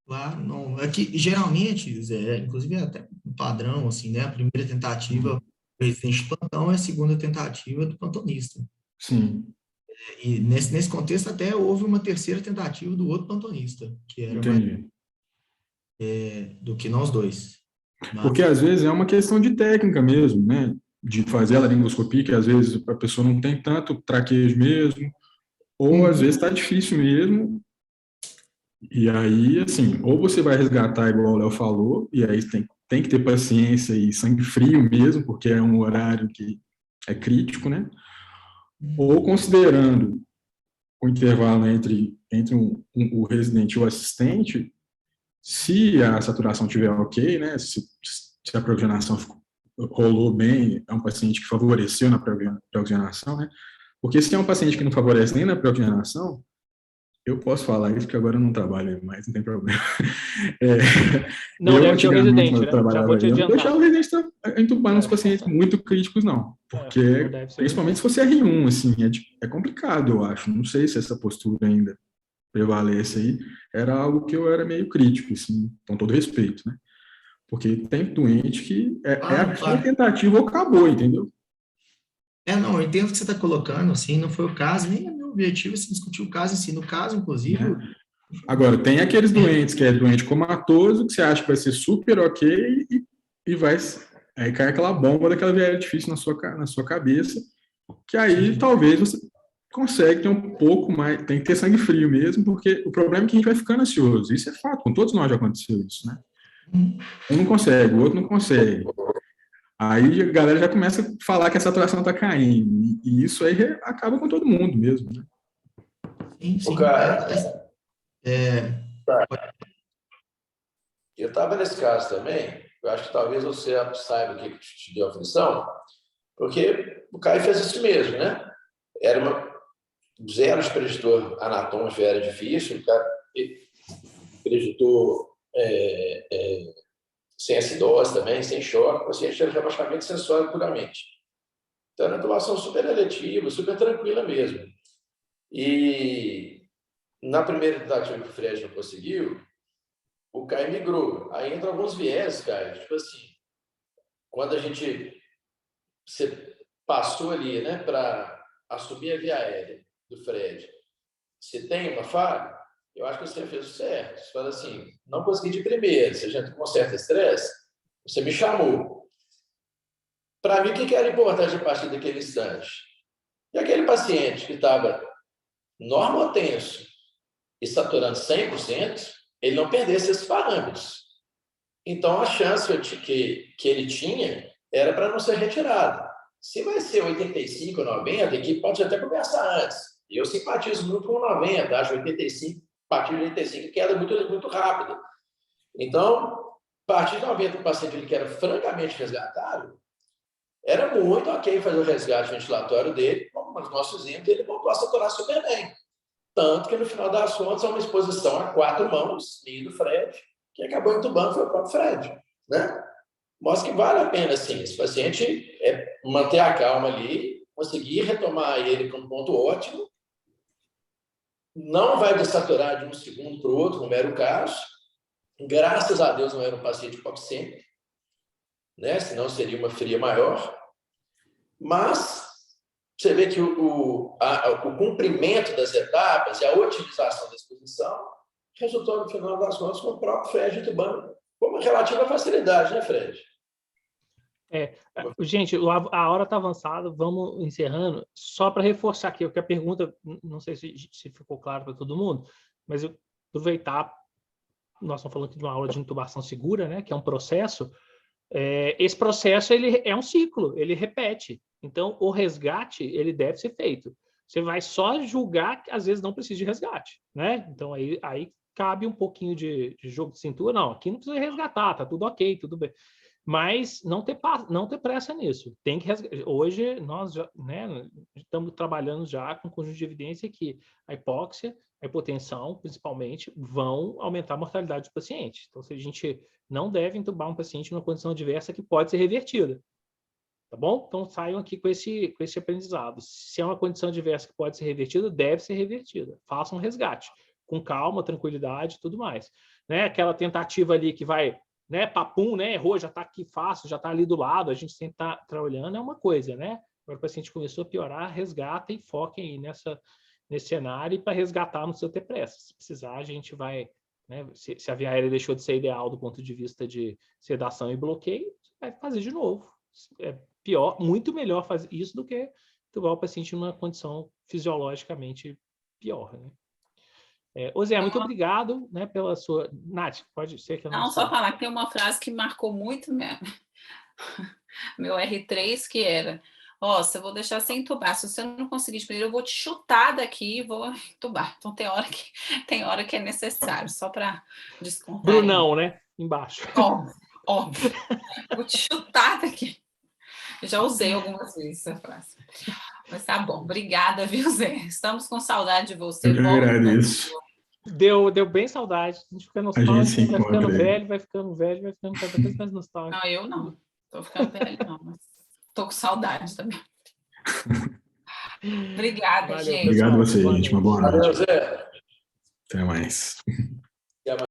[SPEAKER 7] Claro, não. É que, geralmente, Zé, inclusive é até um padrão, assim, né? A primeira tentativa do residente de plantão é a segunda tentativa do plantonista.
[SPEAKER 2] Sim.
[SPEAKER 7] E nesse contexto até houve uma terceira tentativa do outro plantonista, que era mais do que nós dois. Mas,
[SPEAKER 2] porque às vezes é uma questão de técnica mesmo, né? De fazer a laringoscopia, que às vezes a pessoa não tem tanto traquejo mesmo, ou às vezes está difícil mesmo. E aí, assim, ou você vai resgatar igual o Léo falou, e aí tem que ter paciência e sangue frio mesmo, porque é um horário que é crítico, né? Ou considerando o intervalo entre o residente e o assistente, se a saturação estiver ok, né? Se a pré-oxigenação rolou bem, é um paciente que favoreceu na pré-oxigenação, né? Porque se é um paciente que não favorece nem na pré-oxigenação, eu posso falar isso, porque agora eu não trabalho mais, não tem problema.
[SPEAKER 3] Não deve ser o residente,
[SPEAKER 2] quando eu
[SPEAKER 3] né?
[SPEAKER 2] trabalhava,
[SPEAKER 3] Já vou te
[SPEAKER 2] eu não
[SPEAKER 3] adiantar.
[SPEAKER 2] deixava o residente entubando os pacientes muito críticos, não. Porque, principalmente se fosse R1, assim, é complicado, eu acho. Não sei se essa postura ainda prevalece aí. Era algo que eu era meio crítico, assim, com todo respeito, né? Porque tem doente que a tentativa ou acabou, entendeu?
[SPEAKER 7] Não, eu entendo o que você está colocando, assim, não foi o caso, nem é meu objetivo, assim, discutir o caso em si. No caso, inclusive...
[SPEAKER 2] Agora, tem aqueles doentes que é doente comatoso, que você acha que vai ser super ok e vai... Aí cai aquela bomba daquela viária difícil na sua cabeça, que aí talvez você consegue ter um pouco mais... Tem que ter sangue frio mesmo, porque o problema é que a gente vai ficando ansioso. Isso é fato, com todos nós já aconteceu isso, né? Um não consegue, o outro não consegue. Aí a galera já começa a falar que a saturação está caindo. E isso aí acaba com todo mundo mesmo, né?
[SPEAKER 7] Sim.
[SPEAKER 4] Eu estava nesse caso também. Eu acho que talvez você saiba o que te deu aflição, porque o Caio fez isso mesmo, né? Era zero de preditor anatômico, era difícil. O cara preditor sem acidose também, sem choque, o paciente era rebaixamento sensório puramente. Então, era uma intubação super eletiva, super tranquila mesmo. E na primeira tentativa que o Fred não conseguiu, o Caio migrou. Aí entra alguns viés, Caio, tipo assim, quando você passou ali, né, para assumir a via aérea do Fred, você tem uma falha, eu acho que você fez o certo. Você fala assim, não consegui de primeira, você já com certo estresse, você me chamou. Para mim, o que era importante a partir daquele instante? E aquele paciente que estava normotenso e saturando 100%, ele não perdesse esses parâmetros. Então, a chance que ele tinha era para não ser retirado. Se vai ser 85 ou 90, a equipe pode até conversar antes. Eu simpatizo muito com 90, acho 85, a partir de 85, queda muito, muito rápida. Então, a partir de 90, o paciente que era francamente resgatável, era muito ok fazer o resgate ventilatório dele, como nos nossos índices, ele voltou a saturar super bem. Tanto que, no final das contas, é uma exposição a 4 mãos, e do Fred, que acabou entubando foi o próprio Fred, né? Mostra que vale a pena, assim, esse paciente manter a calma ali, conseguir retomar ele para um ponto ótimo, não vai desaturar de um segundo para o outro, como era o caso. Graças a Deus não era um paciente hipoxêmico, né? Senão seria uma fria maior. Mas você vê que o cumprimento das etapas e a otimização da exposição resultou, no final das contas, com o próprio Fred entubando com uma relativa facilidade, né, Fred?
[SPEAKER 3] Gente, a hora está avançada, vamos encerrando. Só para reforçar aqui, porque a pergunta, não sei se ficou claro para todo mundo, mas eu aproveitar, nós estamos falando aqui de uma aula de intubação segura, né, que é um processo. Esse processo ele é um ciclo, ele repete. Então, o resgate ele deve ser feito. Você vai só julgar que às vezes não precisa de resgate, né? Então, aí cabe um pouquinho de jogo de cintura. Não, aqui não precisa resgatar, tá tudo ok, tudo bem. Mas não ter pressa nisso. Tem que hoje nós já, né, estamos trabalhando já com conjunto de evidência que a hipóxia, a hipotensão, principalmente, vão aumentar a mortalidade dos pacientes. Então, se a gente não deve entubar um paciente numa condição adversa que pode ser revertida. Tá bom? Então, saiam aqui com esse aprendizado. Se é uma condição adversa que pode ser revertida, deve ser revertida. Façam um resgate, com calma, tranquilidade e tudo mais. Né? Aquela tentativa ali que vai, né, papum, né, errou, já está aqui fácil, já está ali do lado, a gente sempre está trabalhando, é uma coisa, né? Agora o paciente começou a piorar, resgatem, foquem aí nesse cenário, e para resgatar não precisa ter pressa. Se precisar, a gente vai, né, se a via aérea deixou de ser ideal do ponto de vista de sedação e bloqueio, vai fazer de novo. É pior, muito melhor fazer isso do que tubar o paciente numa condição fisiologicamente pior, né? Ô Zé, muito obrigado, né, pela sua... Nath, pode ser que eu
[SPEAKER 1] não... só falar que tem uma frase que marcou muito meu R3, que era: se eu vou deixar sem entubar, se você não conseguir expelir, eu vou te chutar daqui e vou entubar. Então tem hora que é necessário, só para descontar.
[SPEAKER 3] Brunão, né? Embaixo.
[SPEAKER 1] Óbvio. Vou te chutar daqui. Eu já usei algumas vezes essa frase. Mas tá bom, obrigada, viu, Zé? Estamos com saudade de você.
[SPEAKER 2] Eu agradeço.
[SPEAKER 3] Deu bem saudade. A gente fica nostálgico, vai ficando velho, vai ficando cada vez mais nostálgico.
[SPEAKER 1] Não, eu não. Tô ficando velho, não, mas tô com saudade também. Obrigada,
[SPEAKER 3] Valeu,
[SPEAKER 1] gente.
[SPEAKER 2] Obrigado a você, gente. Uma boa noite.
[SPEAKER 4] Valeu, Zé.
[SPEAKER 2] Até mais.